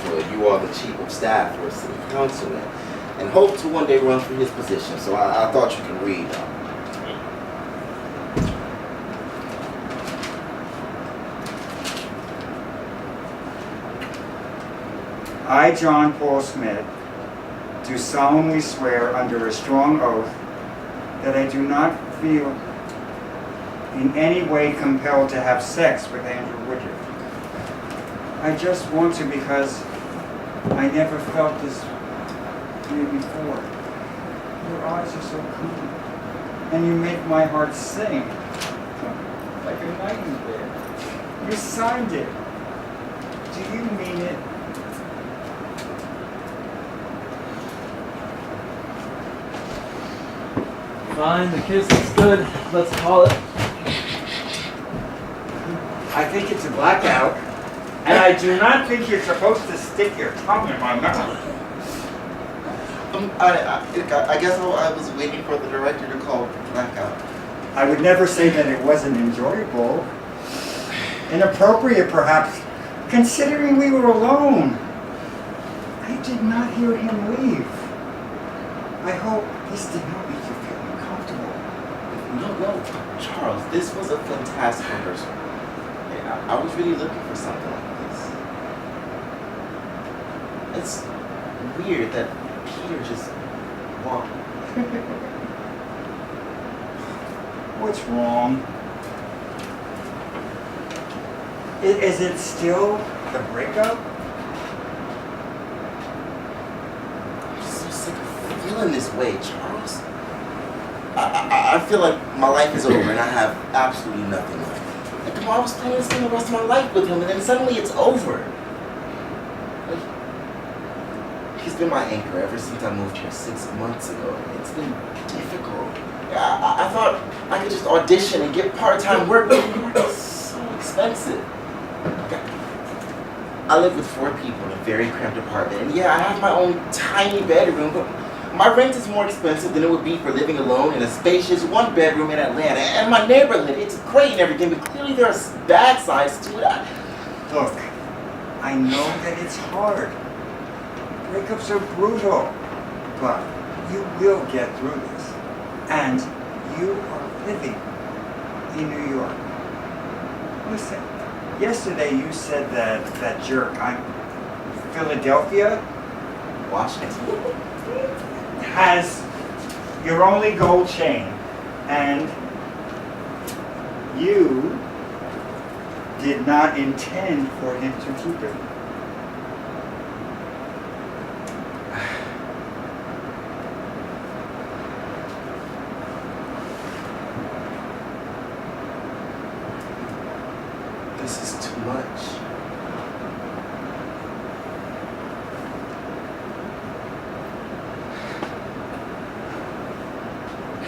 Speaker 5: Well, you are the chief of staff for a city councilman and hope to one day run for his position, so I thought you could read.
Speaker 4: I, John Paul Smith, do solemnly swear under a strong oath that I do not feel in any way compelled to have sex with Andrew Woodard. I just want to because I never felt this way before. Your eyes are so cool, and you make my heart sing like a nightingale. You signed it. Do you mean it?
Speaker 7: Fine, the kiss is good. Let's call it.
Speaker 4: I think it's a blackout, and I do not think you're supposed to stick your tongue in my mouth.
Speaker 5: I guess I was waiting for the director to call blackout.
Speaker 4: I would never say that it wasn't enjoyable. Inappropriate, perhaps, considering we were alone. I did not hear him leave. I hope this did not make you feel uncomfortable.
Speaker 5: No, Charles, this was a fantastic rehearsal. I was really looking for something like this. It's weird that Peter just walked.
Speaker 4: What's wrong? Is it still the breakup?
Speaker 5: I'm so sick of feeling this way, Charles. I I feel like my life is over and I have absolutely nothing left. Like, tomorrow I was planning to spend the rest of my life with him, and then suddenly it's over. Like, he's been my anchor ever since I moved here 6 months ago. It's been difficult. I thought I could just audition and get part-time work, but New York is so expensive. I live with 4 people in a very cramped apartment, and yeah, I have my own tiny bedroom, but my rent is more expensive than it would be for living alone in a spacious 1-bedroom in Atlanta. And my neighborhood, it's great and everything, but clearly there are bad sides to it.
Speaker 4: Look, I know that it's hard. Breakups are brutal, but you will get through this. And you are living in New York. Listen, yesterday you said that jerk, Philadelphia,
Speaker 5: Washington
Speaker 4: has your only gold chain, and you did not intend for him to keep it.
Speaker 5: This is too much.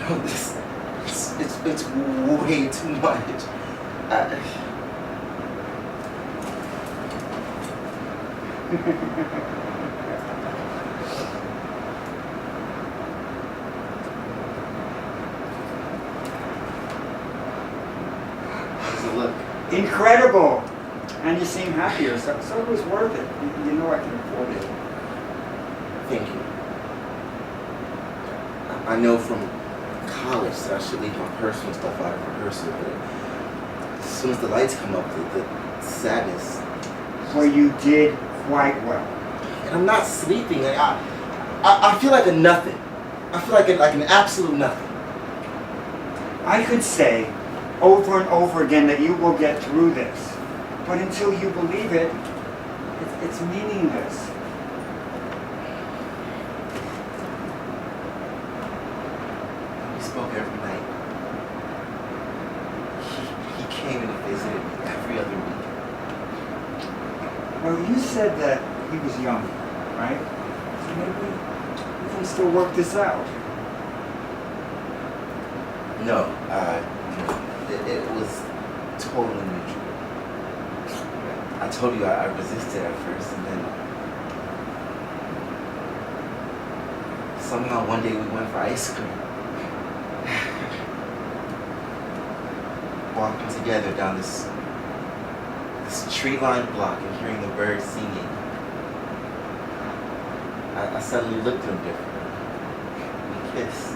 Speaker 5: No, it's way too much. How does it look?
Speaker 4: Incredible! And you seem happier, so it was worth it. You know I can afford it.
Speaker 5: Thank you. I know from college that I should leave my personal stuff out of rehearsal, but as soon as the lights come up, the sadness.
Speaker 4: Well, you did quite well.
Speaker 5: And I'm not sleeping. Like, I feel like a nothing. I feel like an absolute nothing.
Speaker 4: I could say over and over again that you will get through this, but until you believe it, it's meaningless.
Speaker 5: We spoke every night. He came and visited me every other week.
Speaker 4: Well, you said that he was young, right? So maybe we can still work this out.
Speaker 5: No, it was totally mutual. I told you I resisted at first, and then somehow one day we went for ice cream. Walking together down this tree-lined block and hearing the birds singing. I suddenly looked at him differently. We kissed.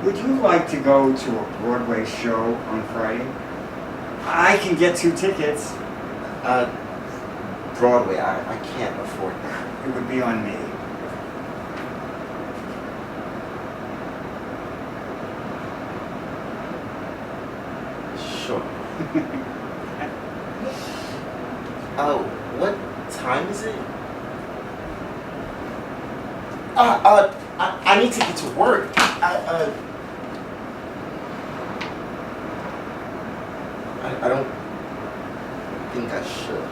Speaker 4: Would you like to go to a Broadway show on Friday? I can get 2 tickets.
Speaker 5: Broadway, I can't afford that.
Speaker 4: It would be on me.
Speaker 5: Sure. What time is it? I need to get to work. I don't think I should.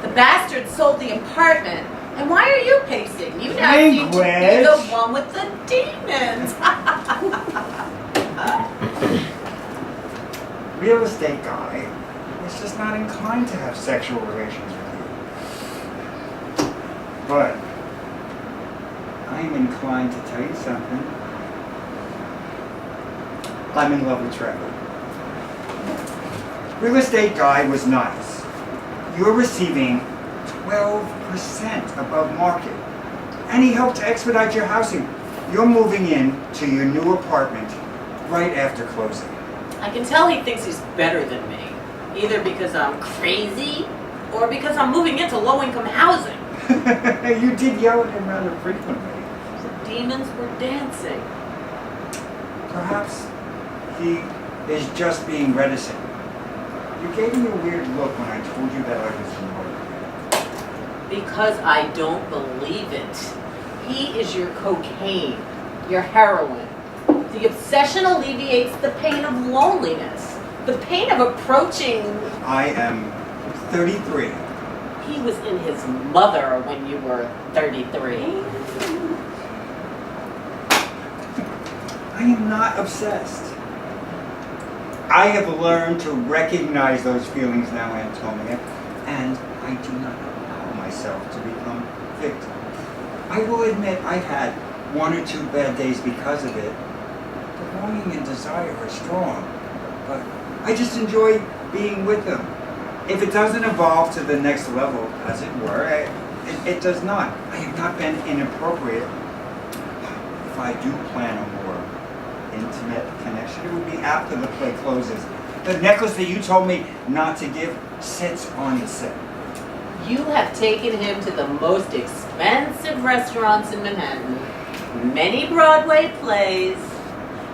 Speaker 6: The bastard sold the apartment. And why are you pacing? You now seem to be the one with the demons.
Speaker 4: Real estate guy is just not inclined to have sexual relations with you. But I'm inclined to tell you something. I'm in love with Trevor. Real estate guy was nice. You're receiving 12% above market. And he helped to expedite your housing. You're moving in to your new apartment right after closing.
Speaker 6: I can tell he thinks he's better than me. Either because I'm crazy or because I'm moving into low-income housing.
Speaker 4: You did yell at him rather frequently.
Speaker 6: The demons were dancing.
Speaker 4: Perhaps he is just being reticent. You gave me a weird look when I told you that I was in love.
Speaker 6: Because I don't believe it. He is your cocaine, your heroin. The obsession alleviates the pain of loneliness, the pain of approaching.
Speaker 4: I am 33.
Speaker 6: He was in his mother when you were 33.
Speaker 4: I am not obsessed. I have learned to recognize those feelings now, Antonia, and I do not allow myself to become victim. I will admit I've had one or two bad days because of it. The longing and desire are strong, but I just enjoy being with them. If it doesn't evolve to the next level, as it were, it does not. I have not been inappropriate. If I do plan a more intimate connection, it would be after the play closes. The necklace that you told me not to give sits on the set.
Speaker 6: You have taken him to the most expensive restaurants in Manhattan, many Broadway plays,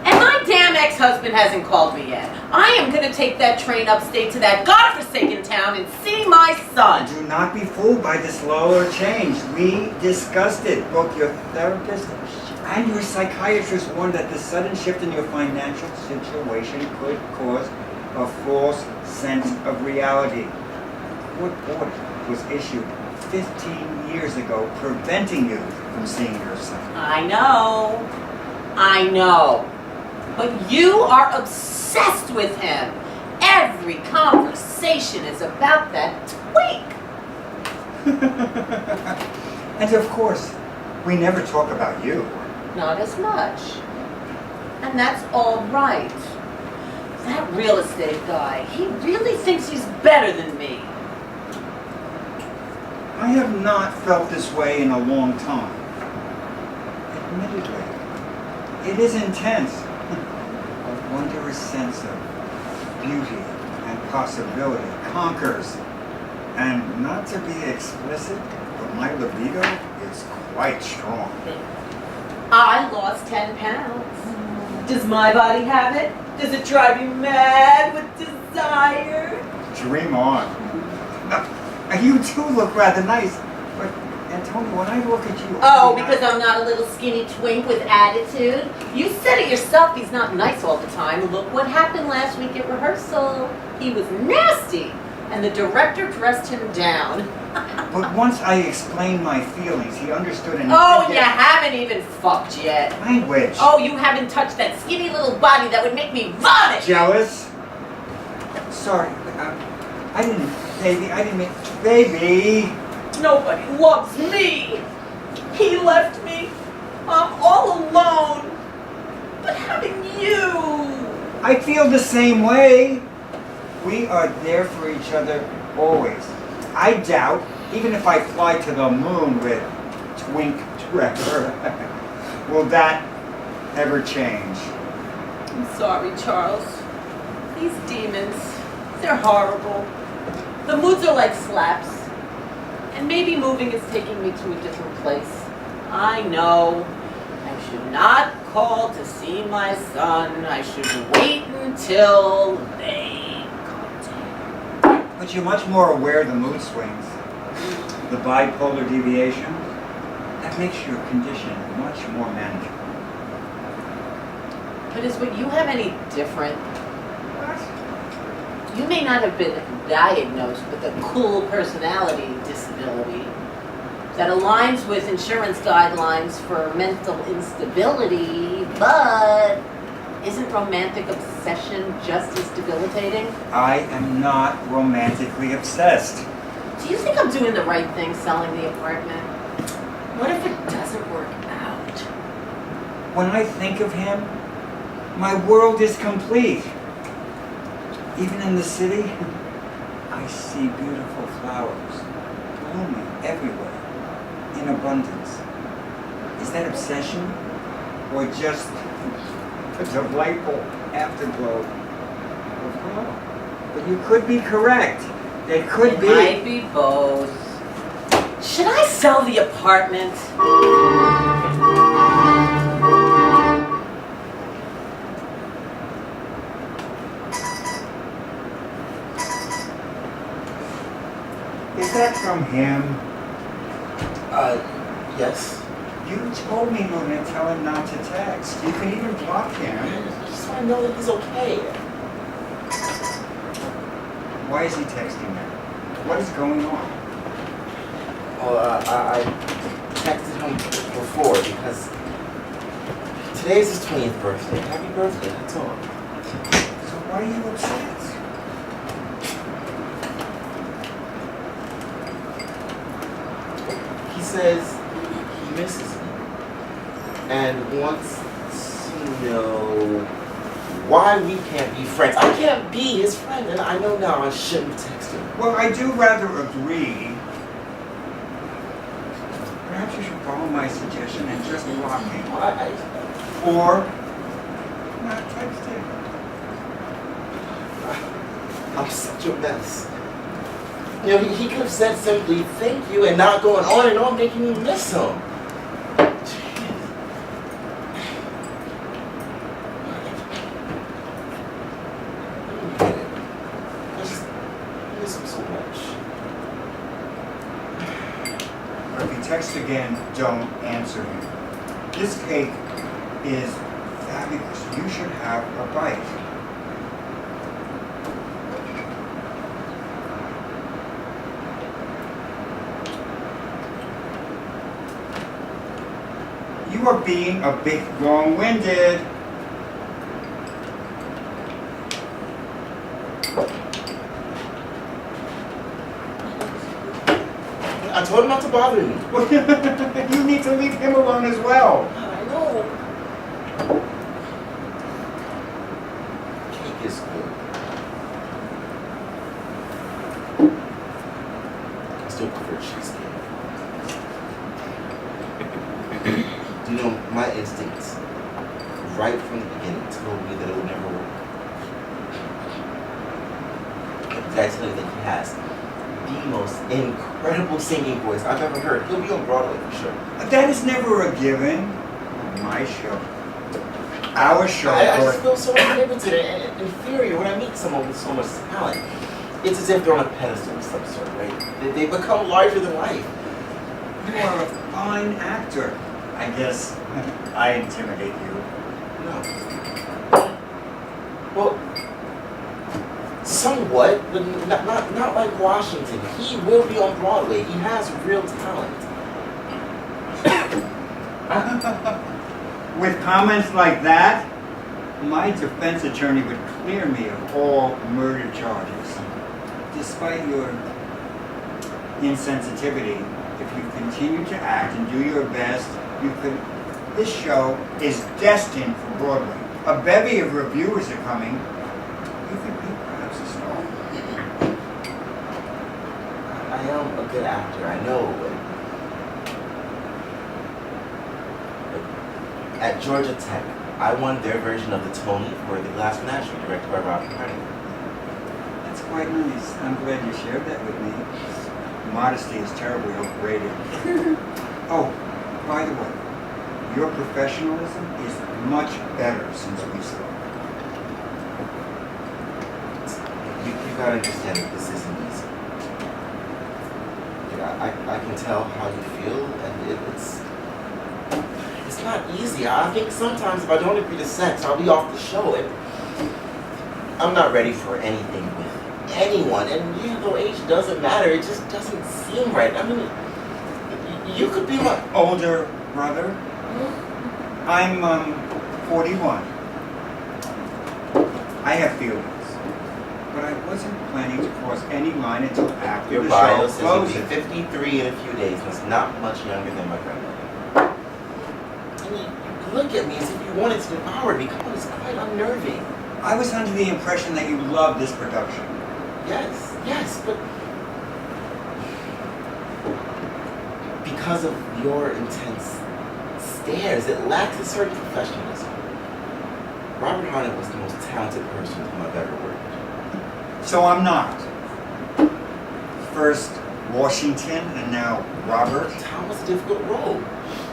Speaker 6: and my damn ex-husband hasn't called me yet. I am going to take that train upstate to that godforsaken town and see my son.
Speaker 4: Do not be fooled by this lull or change. We discussed it. Both your therapist and your psychiatrist warned that the sudden shift in your financial situation could cause a false sense of reality. What order was issued 15 years ago preventing you from seeing your son?
Speaker 6: I know. But you are obsessed with him. Every conversation is about that twink.
Speaker 4: And of course, we never talk about you.
Speaker 6: Not as much. And that's all right. That real estate guy, he really thinks he's better than me.
Speaker 4: I have not felt this way in a long time. Admittedly, it is intense. A wondrous sense of beauty and possibility conquers. And not to be explicit, but my libido is quite strong.
Speaker 6: I lost 10 pounds. Does my body have it? Does it drive you mad with desire?
Speaker 4: Dream on. You too look rather nice. But, Antonia, when I look at you...
Speaker 6: Oh, because I'm not a little skinny twink with attitude? You said it yourself, he's not nice all the time. Look what happened last week at rehearsal. He was nasty, and the director dressed him down.
Speaker 4: But once I explained my feelings, he understood and...
Speaker 6: Oh, you haven't even fucked yet.
Speaker 4: Language.
Speaker 6: Oh, you haven't touched that skinny little body that would make me vomit.
Speaker 4: Jealous? Sorry, I didn't... Baby, I didn't mean... Baby!
Speaker 6: Nobody loves me. He left me. I'm all alone. But having you...
Speaker 4: I feel the same way. We are there for each other always. I doubt, even if I fly to the moon with Twink Trevor, will that ever change?
Speaker 6: I'm sorry, Charles. These demons, they're horrible. The moods are like slaps. And maybe moving is taking me to a different place. I know. I should not call to see my son. I should wait until they contact.
Speaker 4: But you're much more aware of the mood swings, the bipolar deviation. That makes your condition much more manageable.
Speaker 6: But is what you have any different?
Speaker 4: What?
Speaker 6: You may not have been diagnosed with a cool personality disability that aligns with insurance guidelines for mental instability, but isn't romantic obsession just as debilitating?
Speaker 4: I am not romantically obsessed.
Speaker 6: Do you think I'm doing the right thing selling the apartment? What if it doesn't work out?
Speaker 4: When I think of him, my world is complete. Even in the city, I see beautiful flowers blooming everywhere in abundance. Is that obsession or just a delightful afterglow of love? But you could be correct. It could be.
Speaker 6: It might be both. Should I sell the apartment?
Speaker 4: that from him?
Speaker 5: Yes.
Speaker 4: You told me you were going to tell him not to text. You can even block him.
Speaker 5: I just want to know that he's okay.
Speaker 4: Why is he texting now? What is going on?
Speaker 5: Well, I texted him before because today's his 20th birthday. Happy birthday, that's all.
Speaker 4: So why are you upset?
Speaker 5: He says he misses me and wants to know why we can't be friends. I can't be his friend, and I know now I shouldn't text him.
Speaker 4: Well, I do rather agree. Perhaps you should follow my suggestion and just block him. Or not text him.
Speaker 5: I'm such a mess. You know, he could have said simply thank you and not going on and on making me miss him.
Speaker 4: Text again, don't answer him. This cake is fabulous. You should have a bite. You are being a bit long-winded.
Speaker 5: I told him not to bother me.
Speaker 4: You need to leave him alone as well.
Speaker 5: I know. Cake is good. I still prefer cheesecake. Do you know, my instincts, right from the beginning, told me that it would never work. Did I tell you that he has the most incredible singing voice I've ever heard? He'll be on Broadway for sure.
Speaker 4: That is never a given. My show. Our show.
Speaker 5: I just feel so inhibited and inferior when I meet someone with so much talent. It's as if they're on a pedestal of some sort, right? They become larger than life.
Speaker 4: You are a fine actor. I guess I intimidate you.
Speaker 5: No. Well, somewhat, but not like Washington. He will be on Broadway. He has real talent.
Speaker 4: With comments like that, my defense attorney would clear me of all murder charges. Despite your insensitivity, if you continue to act and do your best, you could. This show is destined for Broadway. A bevy of reviewers are coming. You could be perhaps a star.
Speaker 5: I am a good actor, I know, but at Georgia Tech, I won their version of the Tony for The Glass Menagerie, directed by Robert Hardy.
Speaker 4: That's quite nice. I'm glad you shared that with me. Modesty is terribly overrated. Oh, by the way, your professionalism is much better since we spoke.
Speaker 5: You gotta understand that this isn't easy. I can tell how you feel, and it's not easy. I think sometimes if I don't agree to sex, I'll be off the show, and I'm not ready for anything with anyone. And even though age doesn't matter, it just doesn't seem right. I mean, you could be my
Speaker 4: Older brother? I'm 41. I have feelings. But I wasn't planning to cross any line until after
Speaker 5: Your
Speaker 4: the
Speaker 5: bio
Speaker 4: show
Speaker 5: says you'll
Speaker 4: closes.
Speaker 5: be 53 in a few days, and it's not much younger than my grandmother. I mean, you look at me as if you wanted to devour me. Come on, it's quite unnerving.
Speaker 4: I was under the impression that you loved this production.
Speaker 5: Yes, but because of your intense stares, it lacks a certain professionalism. Robert Harnett was the most talented person whom I've ever worked with.
Speaker 4: So I'm not. First Washington and now Robert.
Speaker 5: Tom was a difficult role.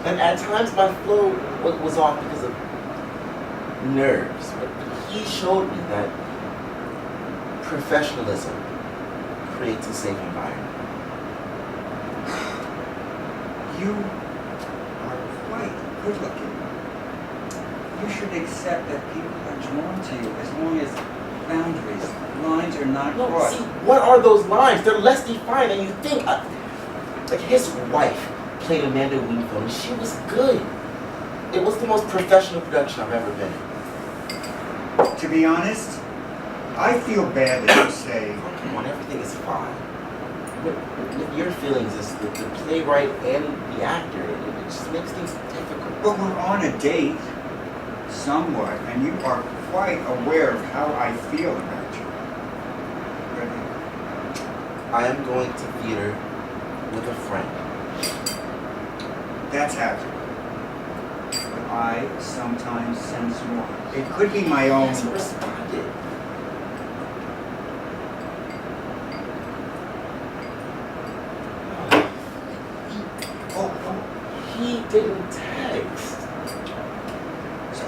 Speaker 5: And at times my flow was off because of nerves. But he showed me that professionalism creates a safe environment.
Speaker 4: You are quite good looking. You should accept that people are drawn to you as long as boundaries, lines are not
Speaker 5: No,
Speaker 4: crossed.
Speaker 5: see, what are those lines? They're less defined than you think. Like his wife played Amanda Wingfield, and she was good. It was the most professional production I've ever been in.
Speaker 4: To be honest, I feel bad that you say,
Speaker 5: Oh, come on, everything is fine. But your feelings is the playwright and the actor. It just makes things difficult.
Speaker 4: but we're on a date, somewhat, and you are quite aware of how I feel about you. Really?
Speaker 5: I am going to theater with a friend.
Speaker 4: That's happy. But I sometimes sense more. It could be my
Speaker 5: He
Speaker 4: own.
Speaker 5: hasn't responded. He didn't text.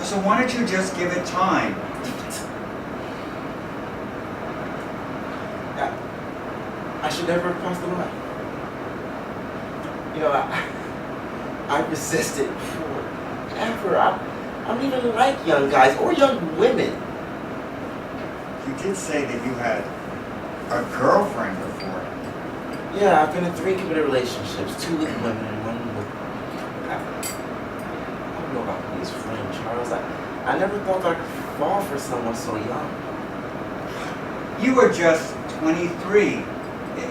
Speaker 4: So why don't you just give it time?
Speaker 5: I should never have crossed the line. You know, I resisted forever. I don't even like young guys or young women.
Speaker 4: You did say that you had a girlfriend before.
Speaker 5: Yeah, I've been in 3 committed relationships, 2 with women and 1 with... I don't know about his friend, Charles. I never thought I could fall for someone so young.
Speaker 4: You were just 23.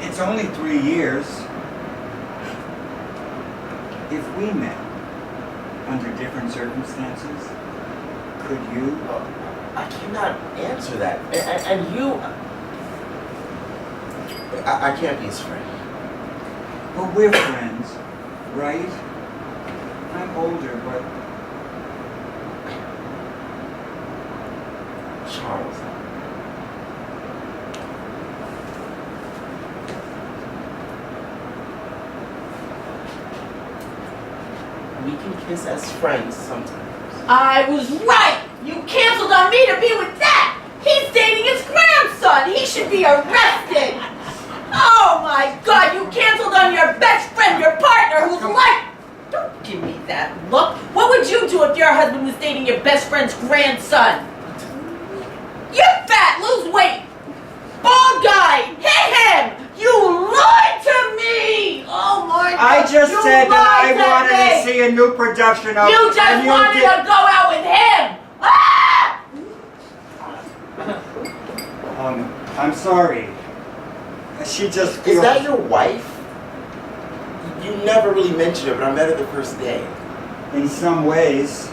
Speaker 4: It's only 3 years. If we met under different circumstances, could you?
Speaker 5: I cannot answer that. And you... I can't be his friend.
Speaker 4: Well, we're friends, right? I'm older, but
Speaker 5: Charles. We can kiss as friends sometimes.
Speaker 6: I was right! You canceled on me to be with that! He's dating his grandson! He should be arrested! Oh my God, you canceled on your best friend, your partner, who's like... Don't give me that look. What would you do if your husband was dating your best friend's grandson? You're fat, lose weight! Bald guy, hit him! You lied to me! Oh my God,
Speaker 4: I just
Speaker 6: you
Speaker 4: said that I
Speaker 6: lied to
Speaker 4: wanted
Speaker 6: me.
Speaker 4: to see a new production of.
Speaker 6: You just
Speaker 4: and
Speaker 6: wanted
Speaker 4: did-
Speaker 6: to go out with him! Ah!
Speaker 4: I'm sorry. She just feels.
Speaker 5: Is that your wife? You never really mentioned her, but I met her the first day.
Speaker 4: In some ways.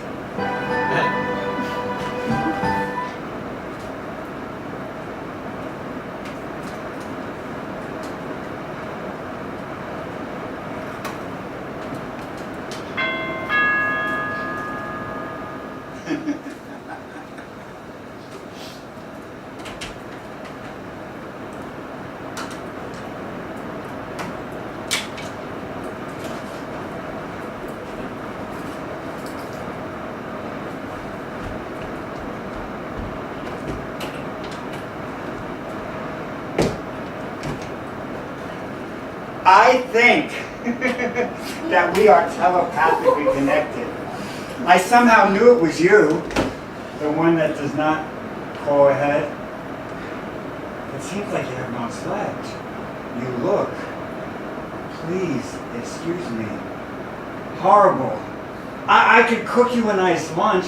Speaker 4: I think that we are telepathically connected. I somehow knew it was you, the one that does not call ahead. It seems like you have not slept. You look, please excuse me, horrible. I could cook you a nice lunch,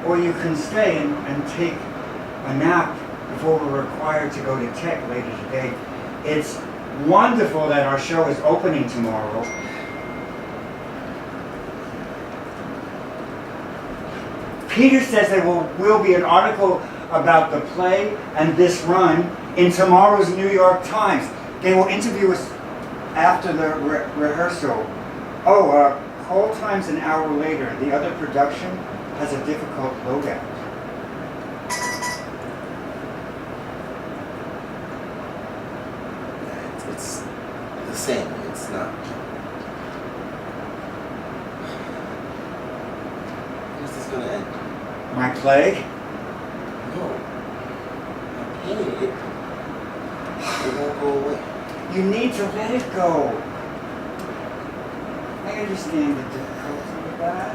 Speaker 4: or you can stay and take a nap before we're required to go to tech later today. It's wonderful that our show is opening tomorrow. Peter says there will be an article about the play and this run in tomorrow's New York Times. They will interview us after the rehearsal. Oh, call time's an hour later. The other production has a difficult loadout.
Speaker 5: It's the same. It's not. When is this gonna end?
Speaker 4: My play?
Speaker 5: No. I'm painting it. It won't go away.
Speaker 4: You need to let it go. understand the difficulty of that,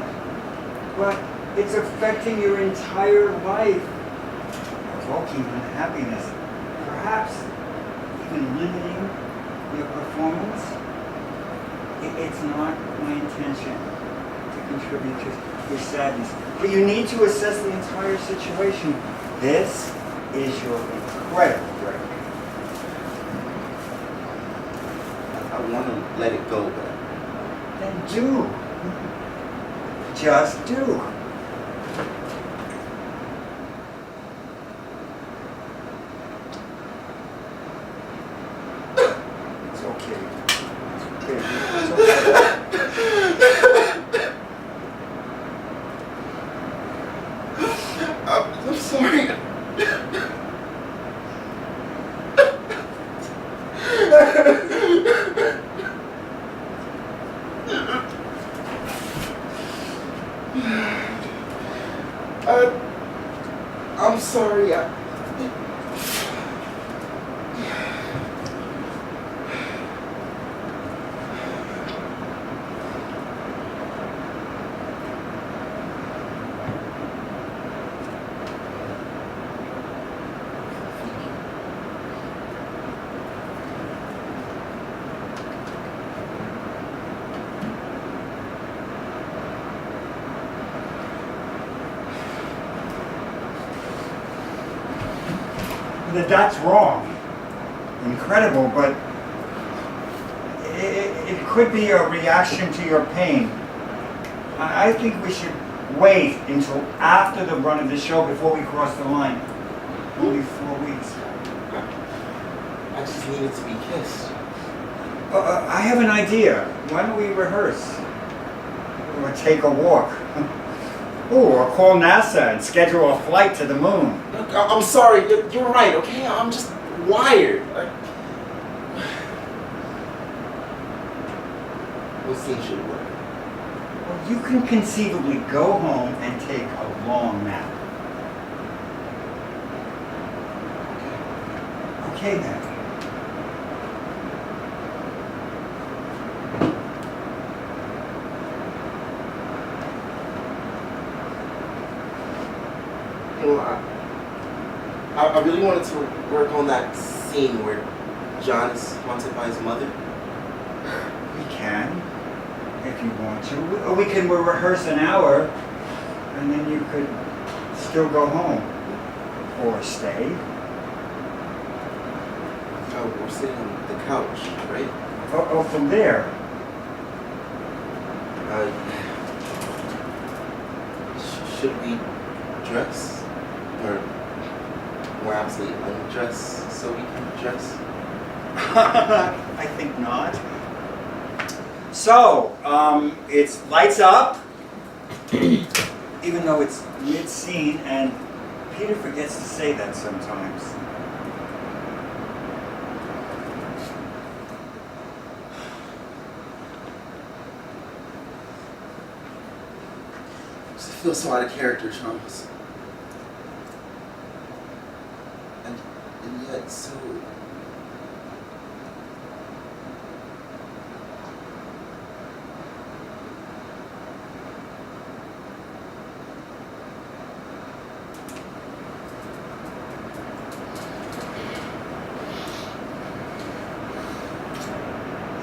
Speaker 4: but it's affecting your entire life, provoking unhappiness, perhaps even limiting your performance. It's not my intention to contribute to your sadness, but you need to assess the entire situation. This is your incredible break.
Speaker 5: I want to let it go, but
Speaker 4: Then do. Just do. It's okay. It's okay. It's okay.
Speaker 5: I'm sorry. I'm sorry.
Speaker 4: That's wrong. Incredible, but it could be a reaction to your pain. I think we should wait until after the run of the show before we cross the line. Only 4 weeks.
Speaker 5: I just needed to be kissed.
Speaker 4: I have an idea. Why don't we rehearse? Or take a walk? Or call NASA and schedule a flight to the moon.
Speaker 5: Look, I'm sorry. You're right, okay? I'm just wired. What scene should it work?
Speaker 4: Well, you can conceivably go home and take a long nap. Okay then.
Speaker 5: Well, I really wanted to work on that scene where John is haunted by his mother.
Speaker 4: We can, if you want to. Or we can rehearse an hour, and then you could still go home. Or stay.
Speaker 5: Oh, we're sitting on the couch, right?
Speaker 4: Oh, from there.
Speaker 5: Should we dress? Or more absolutely undress so we can dress?
Speaker 4: I think not. So, it's lights up, even though it's mid-scene, and Peter forgets to say that sometimes.
Speaker 5: I feel so out of character, Charles. And yet so...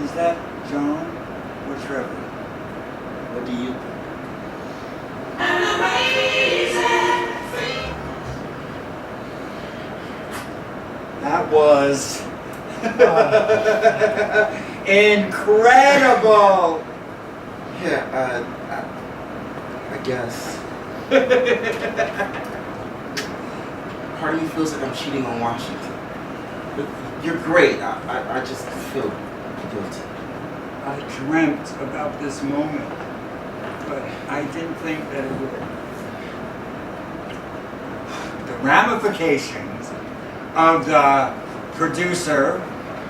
Speaker 4: Is that John or Trevor?
Speaker 5: What do you think?
Speaker 4: That was incredible.
Speaker 5: Yeah, I guess. Part of me feels like I'm cheating on Washington. But you're great. I just feel guilty.
Speaker 4: I dreamt about this moment, but I didn't think that it would. The ramifications of the producer,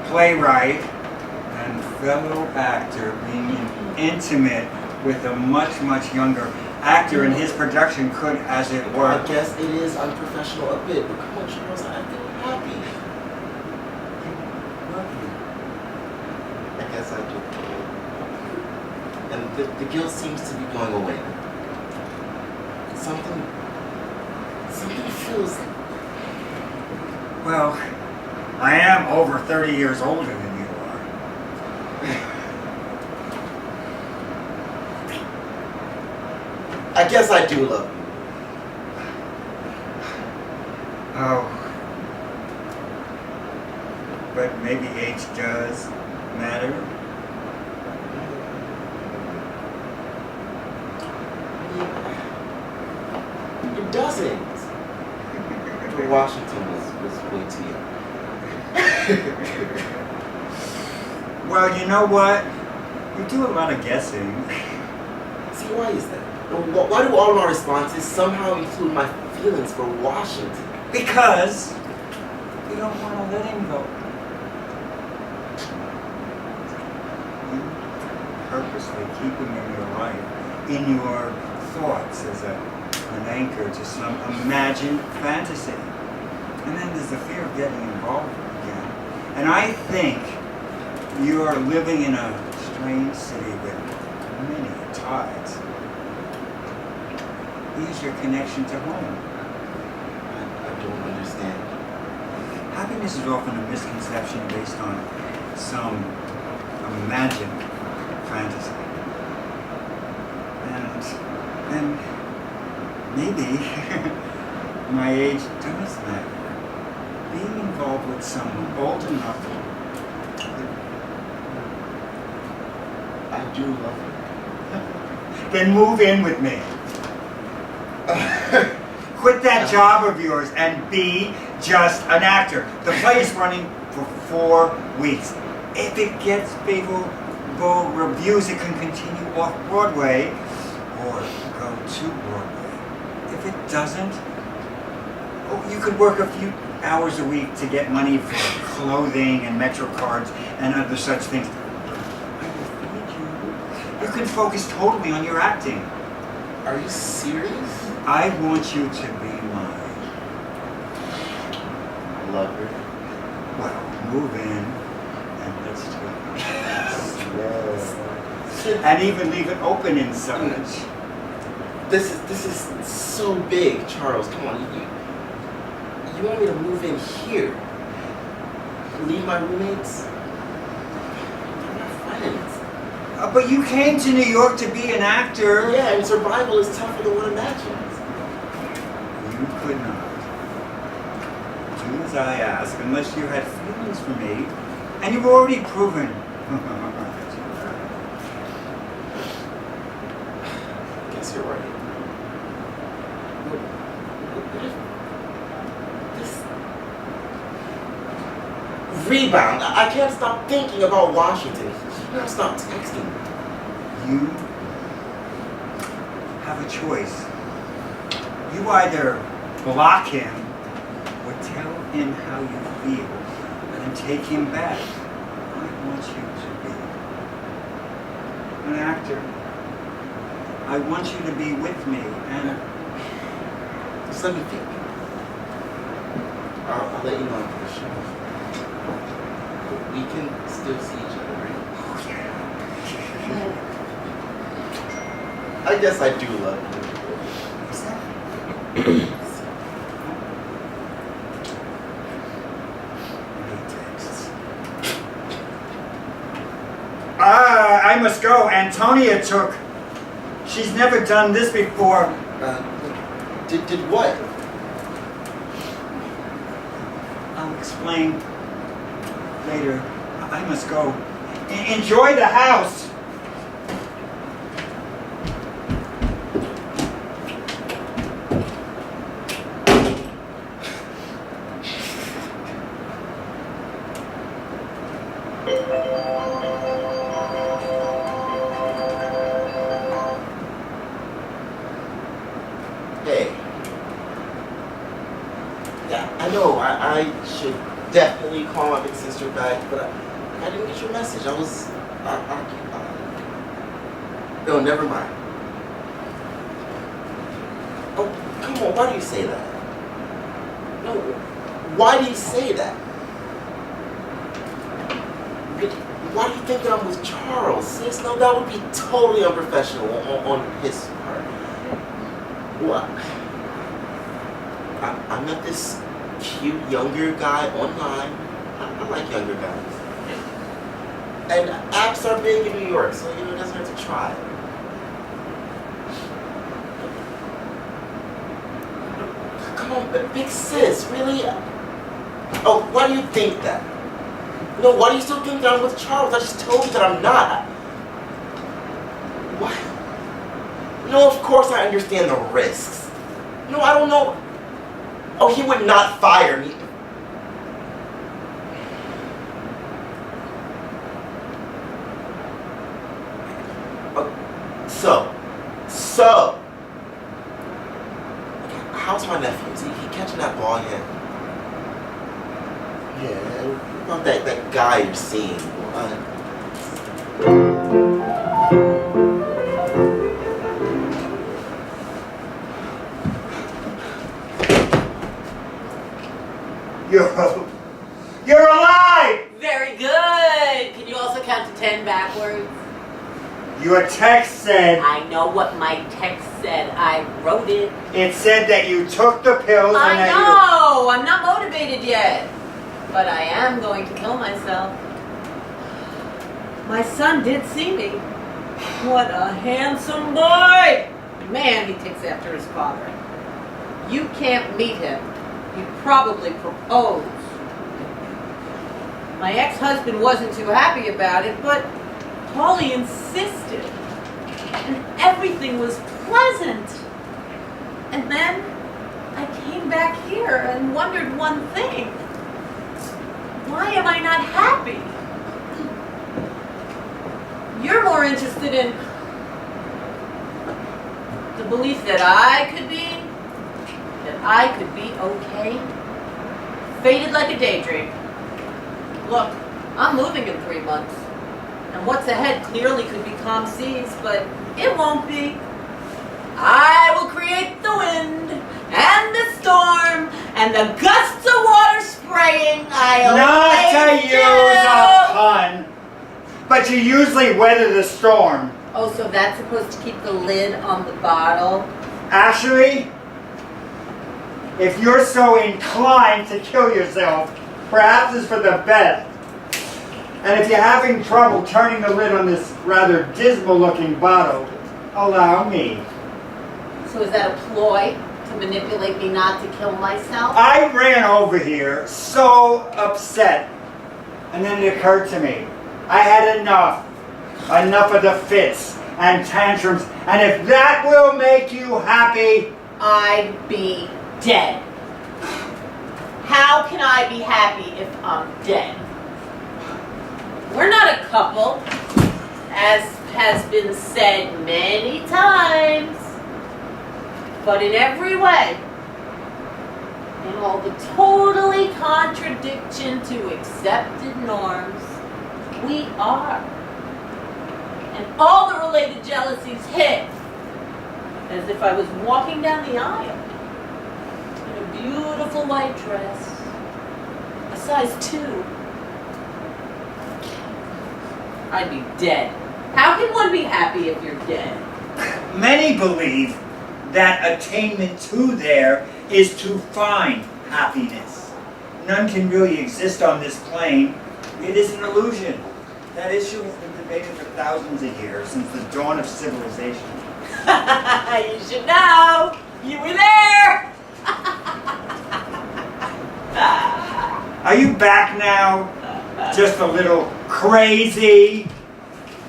Speaker 4: playwright, and fellow actor being intimate with a much, much younger actor in his production could, as it were.
Speaker 5: I guess it is unprofessional a bit, but come on, Charles, I feel happy.
Speaker 4: Love you.
Speaker 5: I guess I do. And The guilt seems to be going away. Something feels.
Speaker 4: Well, I am over 30 years older than you are.
Speaker 5: I guess I do love you.
Speaker 4: Oh. But maybe age does matter.
Speaker 5: It doesn't. Washington was way too young.
Speaker 4: Well, you know what? You do a lot of guessing.
Speaker 5: See, why is that? Why do all of my responses somehow include my feelings for Washington?
Speaker 4: Because you don't want to let him go. You purposely keep him in your life, in your thoughts as an anchor to some imagined fantasy. And then there's the fear of getting involved again. And I think you are living in a strange city with many ties. Here's your connection to home.
Speaker 5: I don't understand.
Speaker 4: Happiness is often a misconception based on some imagined fantasy. And maybe my age does matter. Being involved with someone old enough.
Speaker 5: I do love you.
Speaker 4: Then move in with me. Quit that job of yours and be just an actor. The play is running for 4 weeks. If it gets favorable reviews, it can continue off Broadway or go to Broadway. If it doesn't, you could work a few hours a week to get money for clothing and Metro cards and other such things. I will feed you. You can focus totally on your acting.
Speaker 5: Are you serious?
Speaker 4: I want you to be mine.
Speaker 5: Lover.
Speaker 4: Well, move in and let's do it. And even leave it open inside.
Speaker 5: This is so big, Charles. Come on, you want me to move in here? Leave my roommates? They're my friends.
Speaker 4: But you came to New York to be an actor.
Speaker 5: Yeah, and survival is tougher than one imagines.
Speaker 4: You could not do as I ask unless you had feelings for me, and you've already proven.
Speaker 5: I guess you're right. Rebound. I can't stop thinking about Washington. You can't stop texting.
Speaker 4: You have a choice. You either block him or tell him how you feel and take him back. I want you to be an actor. I want you to be with me and
Speaker 5: Just let me think. I'll let you know after the show. We can still see each other, right? I guess I do love you.
Speaker 4: I must go. Antonia took. She's never done this before.
Speaker 5: Did what?
Speaker 4: I'll explain later. I must go. Enjoy the house.
Speaker 5: Hey. Yeah, I know. I should definitely call my big sister back, but I didn't get your message. I was occupied. No, never mind. Oh, come on. Why do you say that? No. Why do you say that? why do you think that I'm with Charles, sis? No, that would be totally unprofessional on his part. Well, I met this cute younger guy online. I like younger guys. And apps are big in New York, so it doesn't hurt to try. Come on, big sis, really? Oh, why do you think that? No, why do you still think that I'm with Charles? I just told you that I'm not. What? No, of course I understand the risks. No, I don't know. Oh, he would not fire me. So, how's my nephew? Is he catching that ball yet? Yeah, what about that guy you're seeing?
Speaker 4: You're alive!
Speaker 6: Very good! Can you also count to 10 backwards?
Speaker 4: Your text said...
Speaker 6: I know what my text said. I wrote it.
Speaker 4: It said that you took the pills and
Speaker 6: I
Speaker 4: that
Speaker 6: know! I'm not motivated yet. But I am going to kill myself. My son did see me. What a handsome boy! Man, he takes after his father. You can't meet him. He probably proposed. My ex-husband wasn't too happy about it, but Harlee insisted. And everything was pleasant. And then I came back here and wondered one thing. Why am I not happy? You're more interested in the belief that I could be okay. Faded like a daydream. Look, I'm moving in 3 months. And what's ahead clearly could be calm seas, but it won't be. I will create the wind and the storm and the gusts of water spraying.
Speaker 4: Not to use a pun, but you usually weather the storm.
Speaker 6: Oh, so that's supposed to keep the lid on the bottle?
Speaker 4: Actually, if you're so inclined to kill yourself, perhaps it's for the best. And if you're having trouble turning the lid on this rather dismal-looking bottle, allow me.
Speaker 6: So is that a ploy to manipulate me not to kill myself?
Speaker 4: I ran over here so upset, and then it occurred to me, I had enough. Enough of the fits and tantrums, and if that will make you happy,
Speaker 6: I'd be dead. How can I be happy if I'm dead? We're not a couple, as has been said many times, but in every way, in all the totally contradiction to accepted norms, we are. And all the related jealousies hit as if I was walking down the aisle in a beautiful white dress, a size 2. I'd be dead. How can one be happy if you're dead?
Speaker 4: many believe that attainment to there is to find happiness. None can really exist on this plane. It is an illusion. That issue has been debated for thousands of years, since the dawn of civilization.
Speaker 6: You should know. You were there.
Speaker 4: Are you back now? Just a little crazy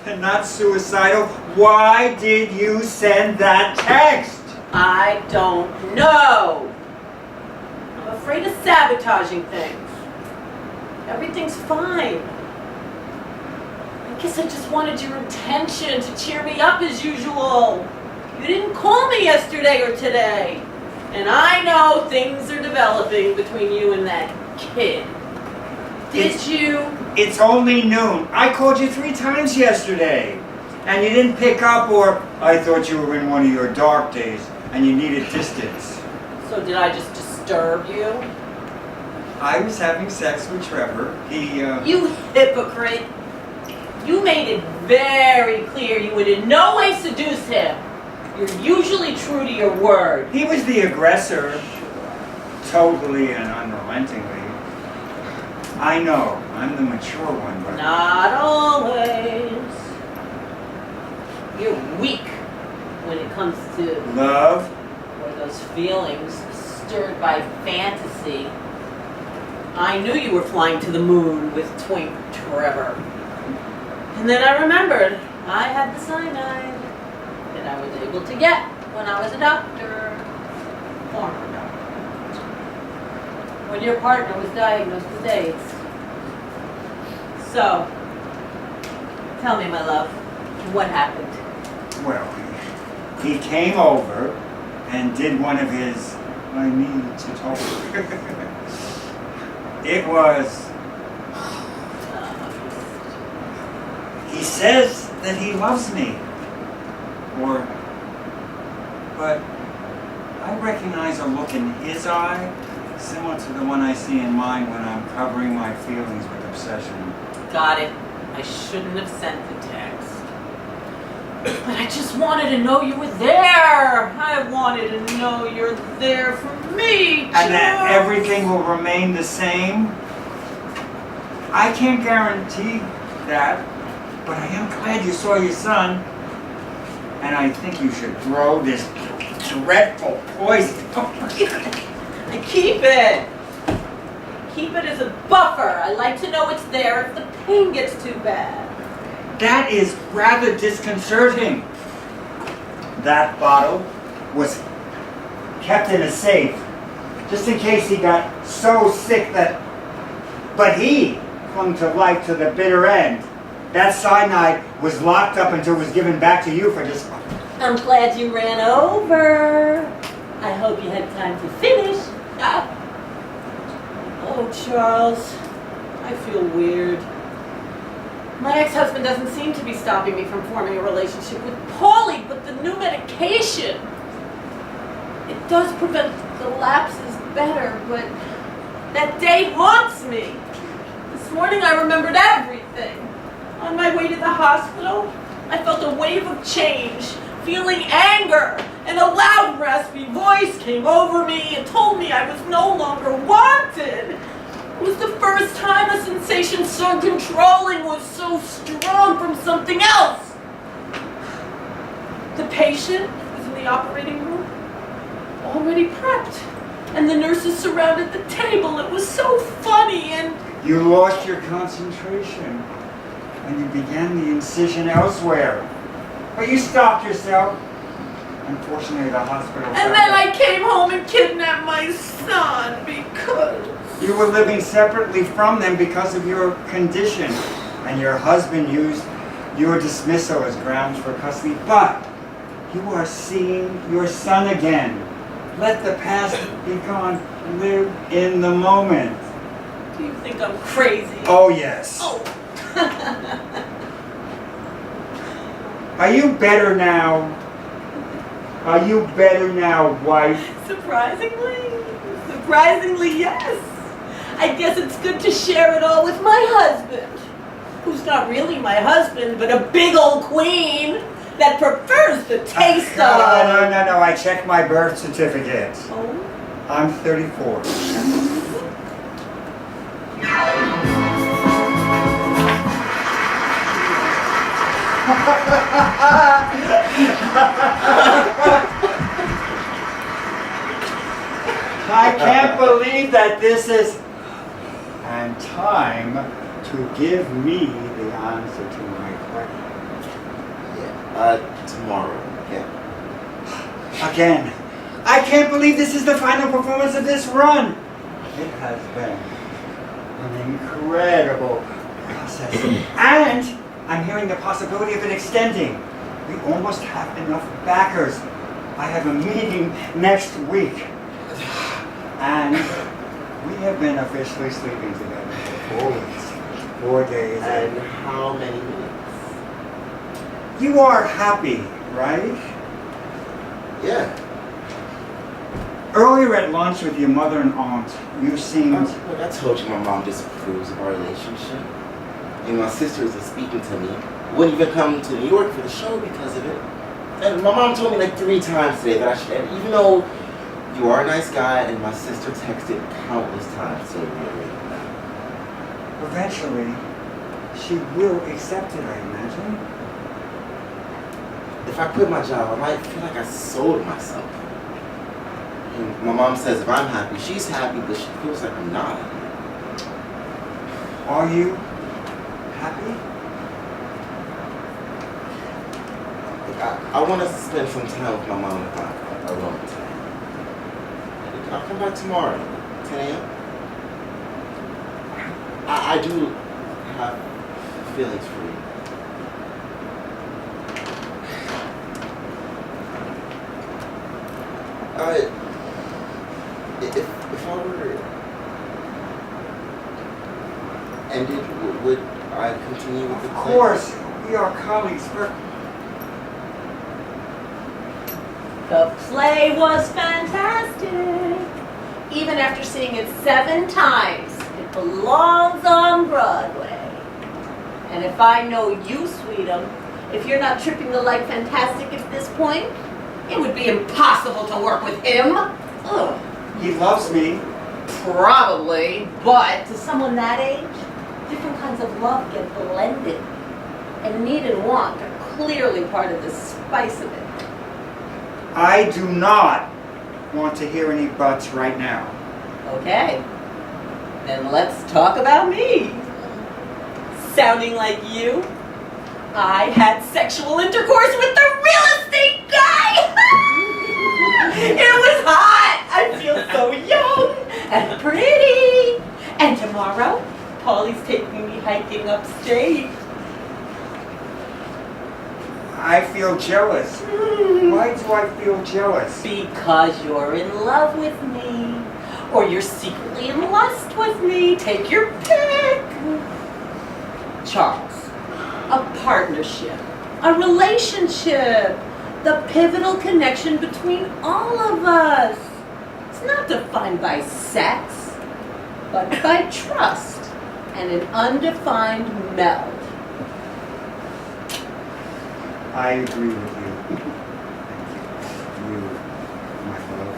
Speaker 4: and not suicidal? Why did you send that text?
Speaker 6: I don't know. I'm afraid of sabotaging things. Everything's fine. I guess I just wanted your attention to cheer me up as usual. You didn't call me yesterday or today. And I know things are developing between you and that kid. Did you?
Speaker 4: It's only noon. I called you 3 times yesterday. And you didn't pick up, or I thought you were in one of your dark days and you needed distance.
Speaker 6: So did I just disturb you?
Speaker 4: I was having sex with Trevor. He,
Speaker 6: You hypocrite. You made it very clear you would in no way seduce him. You're usually true to your word.
Speaker 4: He was the aggressor, totally and unrelentingly. I know, I'm the mature one, but...
Speaker 6: Not always. You're weak when it comes to
Speaker 4: Love?
Speaker 6: or those feelings stirred by fantasy. I knew you were flying to the moon with Twink Trevor. And then I remembered I had the cyanide that I was able to get when I was a doctor. Former doctor. When your partner was diagnosed with AIDS. So, tell me, my love, what happened?
Speaker 4: Well, he came over and did one of his, I need to talk. It was, he says that he loves me. But I recognize a look in his eye similar to the one I see in mine when I'm covering my feelings with obsession.
Speaker 6: Got it. I shouldn't have sent the text. But I just wanted to know you were there. I wanted to know you're there for me,
Speaker 4: And that everything will remain the same. I can't guarantee that, but I am glad you saw your son. And I think you should throw this dreadful poison.
Speaker 6: And keep it. Keep it as a buffer. I like to know it's there if the pain gets too bad.
Speaker 4: That is rather disconcerting. That bottle was kept in a safe, just in case he got so sick that... But he clung to life to the bitter end. That cyanide was locked up until it was given back to you for just...
Speaker 6: I'm glad you ran over. I hope you had time to finish. Oh, Charles, I feel weird. My ex-husband doesn't seem to be stopping me from forming a relationship with Paulie, but the new medication, it does prevent the lapses better, but that day haunts me. This morning I remembered everything. On my way to the hospital, I felt a wave of change, feeling anger, and a loud, raspy voice came over me and told me I was no longer wanted. It was the first time a sensation so controlling was so strong from something else. The patient was in the operating room, already prepped, and the nurses surrounded the table. It was so funny, and...
Speaker 4: You lost your concentration when you began the incision elsewhere. But you stopped yourself. Unfortunately, the hospital...
Speaker 6: And then I came home and kidnapped my son because...
Speaker 4: You were living separately from them because of your condition. And your husband used your dismissal as grounds for custody. But you are seeing your son again. Let the past be gone. Live in the moment.
Speaker 6: Do you think I'm crazy?
Speaker 4: Oh, yes.
Speaker 6: Oh.
Speaker 4: Are you better now? Are you better now, wife?
Speaker 6: Surprisingly, yes. I guess it's good to share it all with my husband, who's not really my husband, but a big old queen that prefers the taste of...
Speaker 4: No, I checked my birth certificate.
Speaker 6: Oh?
Speaker 4: I'm 34. I can't believe that this is... And time to give me the answer to my question.
Speaker 5: Yeah, tomorrow, yeah.
Speaker 4: Again, I can't believe this is the final performance of this run. It has been an incredible process. And I'm hearing the possibility of it extending. We almost have enough backers. I have a meeting next week. And we have been officially sleeping together for 4 weeks, 4 days.
Speaker 5: And how many minutes?
Speaker 4: You are happy, right?
Speaker 5: Yeah.
Speaker 4: Earlier at lunch with your mother and aunt, you seemed...
Speaker 5: Look, I told you my mom disapproves of our relationship. And my sisters are speaking to me. Wouldn't even come to New York for the show because of it. And my mom told me like 3 times today that I should, and even though you are a nice guy, and my sister texted countless times to reiterate that.
Speaker 4: Eventually, she will accept it, I imagine.
Speaker 5: If I quit my job, I might feel like I sold myself. And my mom says if I'm happy, she's happy, but she feels like I'm not.
Speaker 4: Are you happy?
Speaker 5: I want to spend some time with my mom and pop alone tonight. I'll come back tomorrow, 10 a.m. I do have feelings for you. If I were ended, would I continue with the
Speaker 4: Of
Speaker 5: play?
Speaker 4: course, we are colleagues.
Speaker 6: The play was fantastic. Even after seeing it 7 times, it belongs on Broadway. And if I know you, Sweetum, if you're not tripping the light fantastic at this point, it would be impossible to work with him. Ugh.
Speaker 4: He loves me.
Speaker 6: Probably, but to someone that age, different kinds of love get blended. And need and want are clearly part of the spice of it.
Speaker 4: I do not want to hear any buts right now.
Speaker 6: Okay, then let's talk about me. Sounding like you, I had sexual intercourse with the real estate guy! It was hot! I feel so young and pretty! And tomorrow, Paulie's taking me hiking upstate.
Speaker 4: I feel jealous. Why do I feel jealous?
Speaker 6: Because you're in love with me. Or you're secretly in lust with me. Take your pick. Charles, a partnership, a relationship, the pivotal connection between all of us. It's not defined by sex, but by trust and an undefined meld.
Speaker 4: I agree with you. You, my love.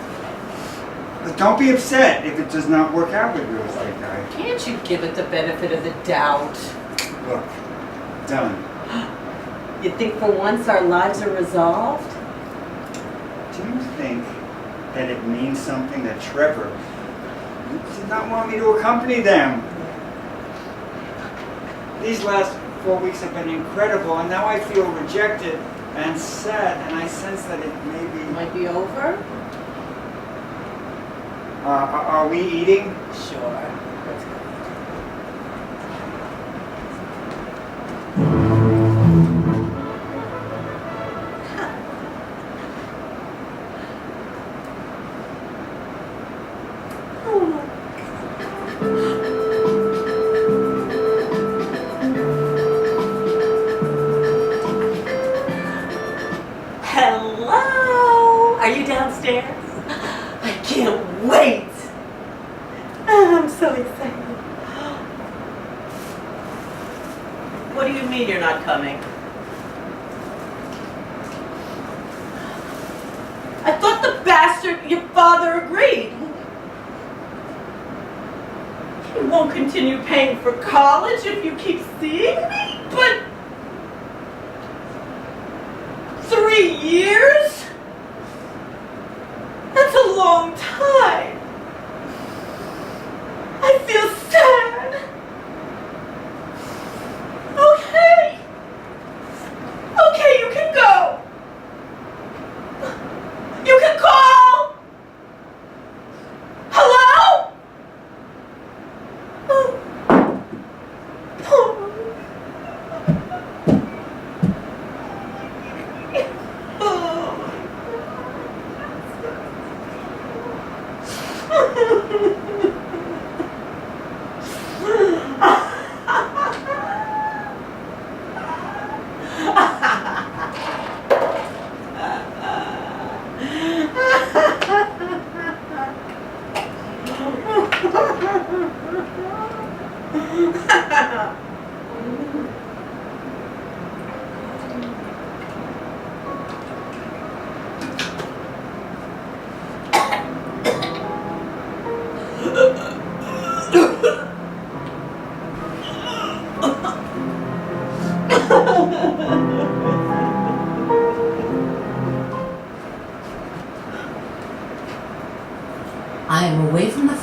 Speaker 4: But don't be upset if it does not work out with real estate guy.
Speaker 6: Can't you give it the benefit of the doubt?
Speaker 4: Look, done.
Speaker 6: You think for once our lives are resolved?
Speaker 4: Do you think that it means something that Trevor did not want me to accompany them? These last 4 weeks have been incredible, and now I feel rejected and sad, and I sense that it
Speaker 6: Might be over?
Speaker 4: are we eating?
Speaker 6: Sure. Let's go. Hello! Are you downstairs? I can't wait! I'm so excited. What do you mean you're not coming? I thought the bastard, your father, agreed. He won't continue paying for college if you keep seeing me, but 3 years? That's a long time. I feel sad. Okay. Okay, you can go. You can call. Hello?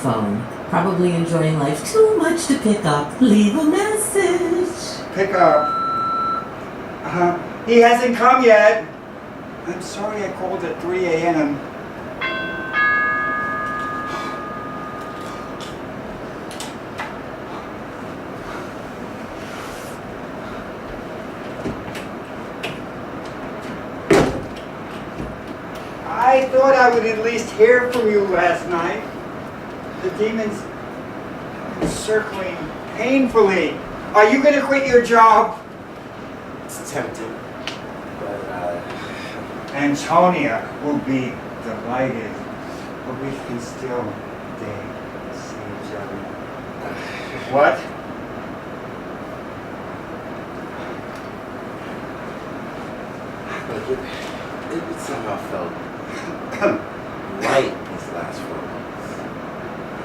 Speaker 8: phone. Probably enjoying life too much to pick up. Leave a message.
Speaker 4: Pick up. He hasn't come yet. I'm sorry I called at 3 a.m. I thought I would at least hear from you last night. The demons circling painfully. Are you going to quit your job?
Speaker 5: It's tempting, but
Speaker 4: Antonia will be delighted, but we can still date, see each other. What?
Speaker 5: Look, it somehow felt right these last 4 months.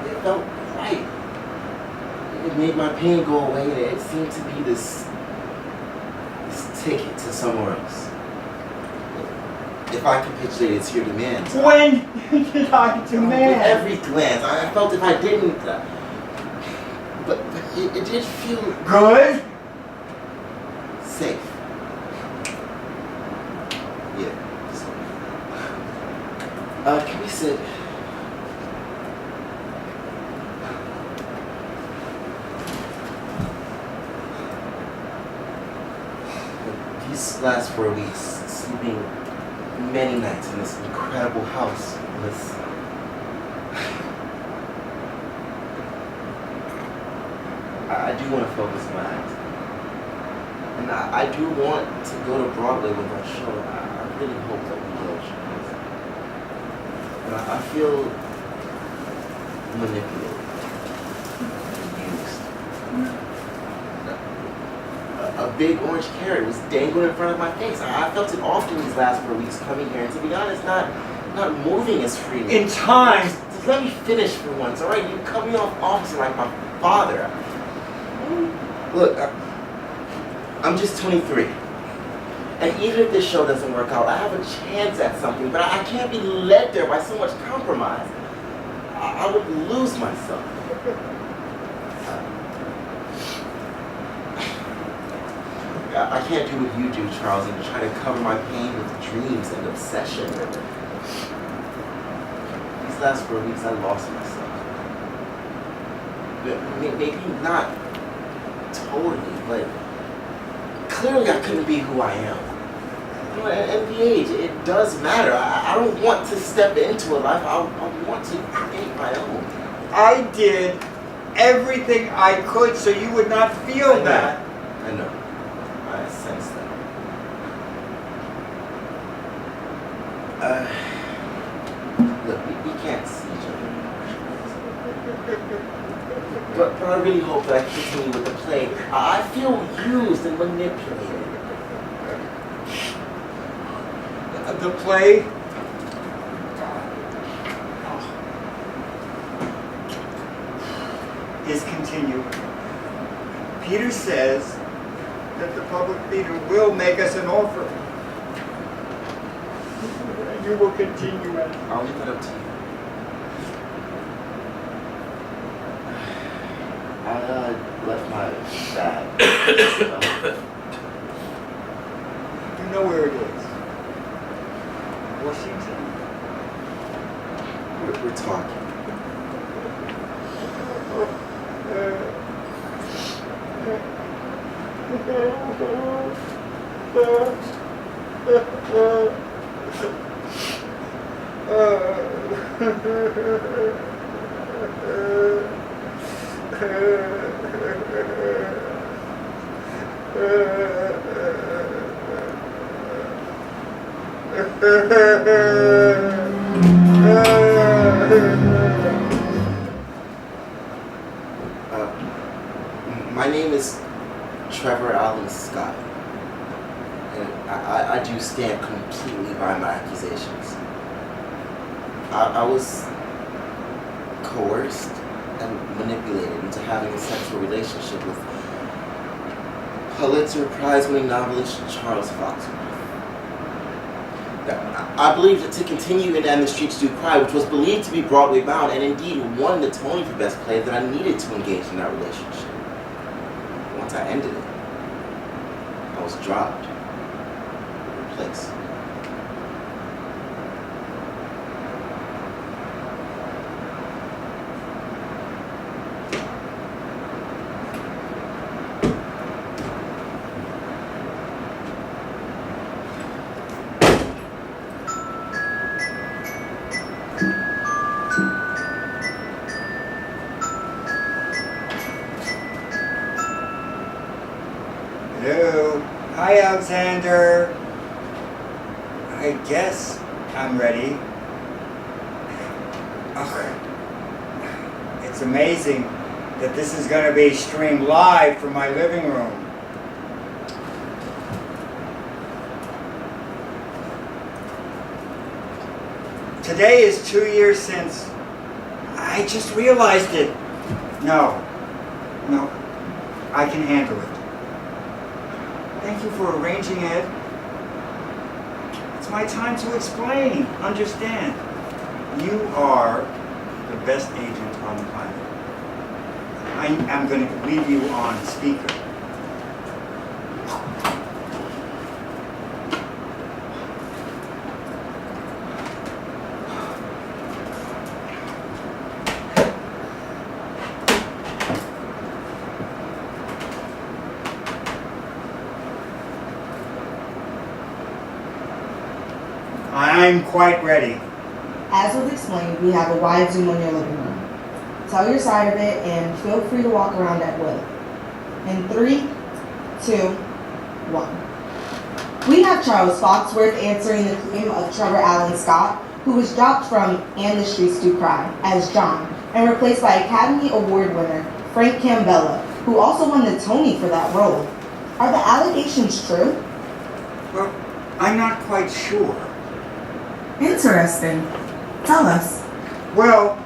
Speaker 5: It felt right. It made my pain go away, and it seemed to be this ticket to somewhere else. If I capitulated to your demands,
Speaker 4: When did I
Speaker 5: with
Speaker 4: demand?
Speaker 5: every glance, I felt if I didn't, but it did feel
Speaker 4: Good?
Speaker 5: safe. Yeah. So, can we sit? These last 4 weeks, sleeping many nights in this incredible house, I do want to focus my acting. And I do want to go to Broadway with our show. I really hope that we will. And I feel manipulated, used. A big orange carrot was dangling in front of my face. I felt it often these last 4 weeks coming here, and to be honest, not moving as freely.
Speaker 4: In time.
Speaker 5: Just let me finish for once, all right? You cut me off often like my father. Look, I'm just 23. And even if this show doesn't work out, I have a chance at something, but I can't be led there by so much compromise. I would lose myself. I can't do what you do, Charles, and try to cover my pain with dreams and obsession. These last 4 weeks, I lost myself. Maybe not totally, but clearly I couldn't be who I am. You know, at the age, it does matter. I don't want to step into a life. I want to create my own.
Speaker 4: I did everything I could so you would not feel that.
Speaker 5: I know. I sense that. Look, we can't see each other anymore. But I really hope that I continue with the play. I feel used and manipulated.
Speaker 4: The play is continuing. Peter says that the public theater will make us an offer. And you will continue it.
Speaker 5: I'll leave it up to you. I left my bag.
Speaker 4: You know where it is. Washington.
Speaker 5: We're talking. My name is Trevor Allen Scott, and I do stand completely by my accusations. I was coerced and manipulated into having a sexual relationship with Pulitzer Prize-winning novelist Charles Foxworth. I believe that to continue in And the Streets Do Cry, which was believed to be Broadway bound and indeed won the Tony for Best Play, that I needed to engage in that relationship. Once I ended it, I was dropped, replaced.
Speaker 4: Hello. Hi, Alexandra. I guess I'm ready. Oh, it's amazing that this is going to be streamed live from my living room. Today is 2 years since I just realized it. No, I can handle it. Thank you for arranging it. It's my time to explain, understand. You are the best agent on the planet. I am going to leave you on speaker. I'm quite ready.
Speaker 9: As was explained, we have a wide zoom on your living room. Tell your side of it and feel free to walk around at will. In 3, 2, 1. We have Charles Foxworth answering the claim of Trevor Allen Scott, who was dropped from And the Streets Do Cry as John and replaced by Academy Award winner Frank Cambella, who also won the Tony for that role. Are the allegations true?
Speaker 4: Well, I'm not quite sure.
Speaker 9: Interesting. Tell us.
Speaker 4: Well,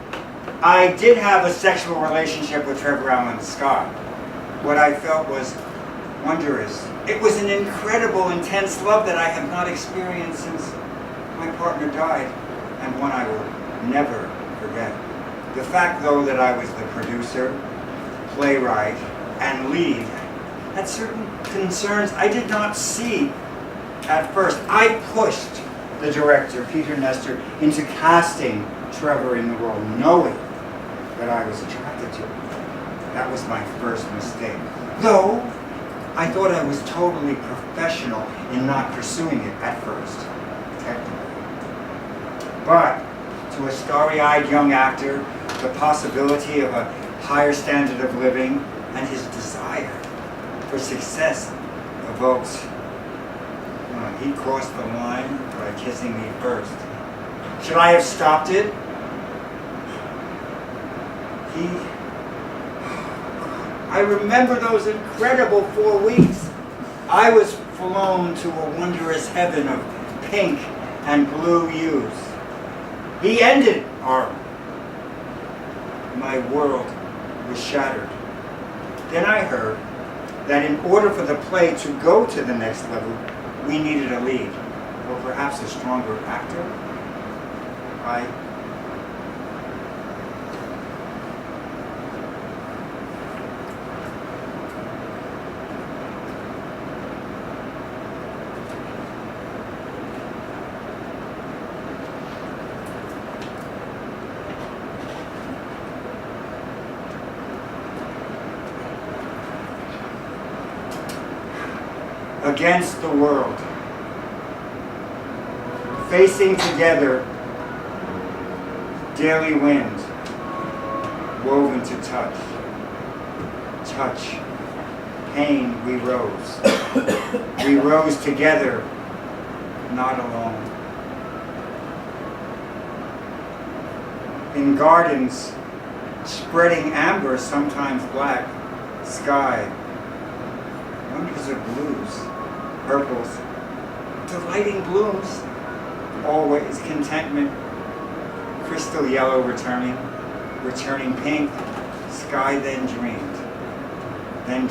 Speaker 4: I did have a sexual relationship with Trevor Allen Scott. What I felt was wondrous. It was an incredible, intense love that I have not experienced since my partner died, and one I will never forget. The fact, though, that I was the producer, playwright, and lead had certain concerns I did not see at first. I pushed the director, Peter Nestor, into casting Trevor in the role, knowing that I was attracted to him. That was my first mistake. Though, I thought I was totally professional in not pursuing it at first, technically. But, to a starry-eyed young actor, the possibility of a higher standard of living and his desire for success evokes. He crossed the line by kissing me first. Should I have stopped it? I remember those incredible 4 weeks. I was flown to a wondrous heaven of pink and blue hues. He ended our. My world was shattered. Then I heard that in order for the play to go to the next level, we needed a lead, or perhaps a stronger actor. Against the world, facing together, daily wind, woven to touch, pain, we rose. We rose together, not alone. In gardens, spreading amber, sometimes black, sky, wonders of blues, purples, delighting blooms, always contentment, crystal yellow returning pink, sky then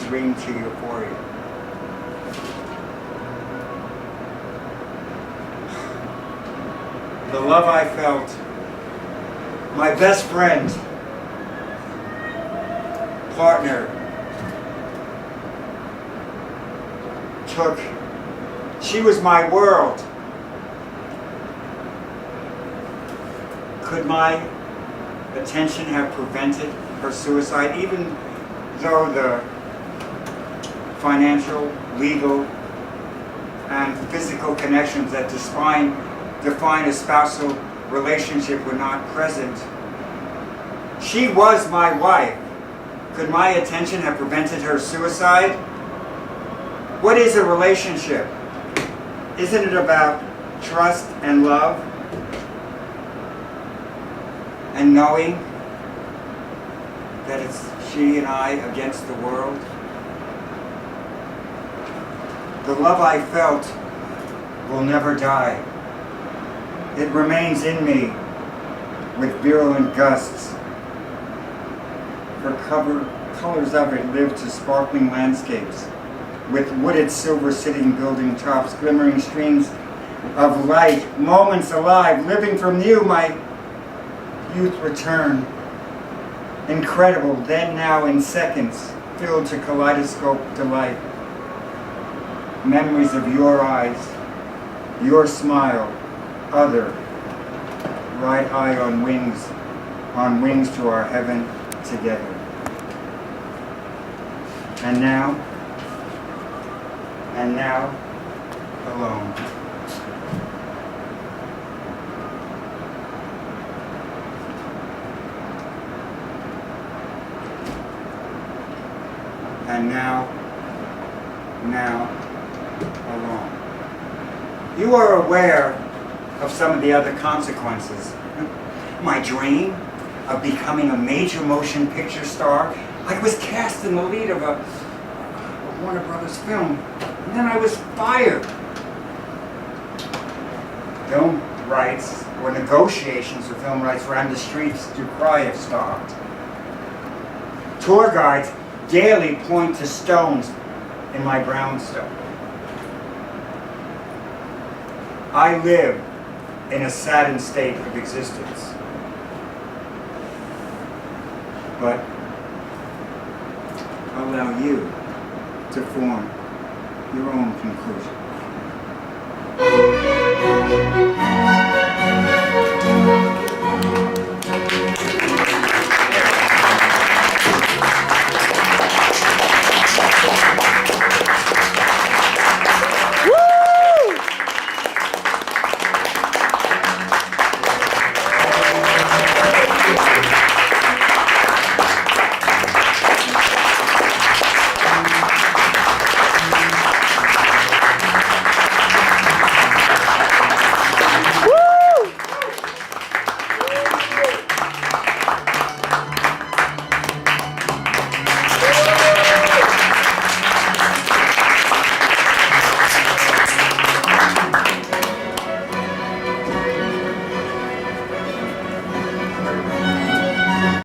Speaker 4: dreamed to euphoria. The love I felt, my best friend, partner, she was my world. Could my attention have prevented her suicide, even though the financial, legal, and physical connections that define a spousal relationship were not present? She was my wife. Could my attention have prevented her suicide? What is a relationship? Isn't it about trust and love? And knowing that it's she and I against the world? The love I felt will never die. It remains in me with virulent gusts. Her colors of it live to sparkling landscapes, with wooded silver sitting building tops, glimmering streams of light, moments alive, living from you, my youth return. Incredible, then, now, in seconds, filled to kaleidoscope delight. Memories of your eyes, your smile, other, ride high on wings to our heaven together. And now, alone. And now, alone. You are aware of some of the other consequences. My dream of becoming a major motion picture star. I was cast in the lead of a Warner Brothers film, and then I was fired. Film rights or negotiations for film rights around the streets do cry have stopped. Tour guides daily point to stones in my brownstone. I live in a saddened state of existence. But I'll allow you to form your own conclusion.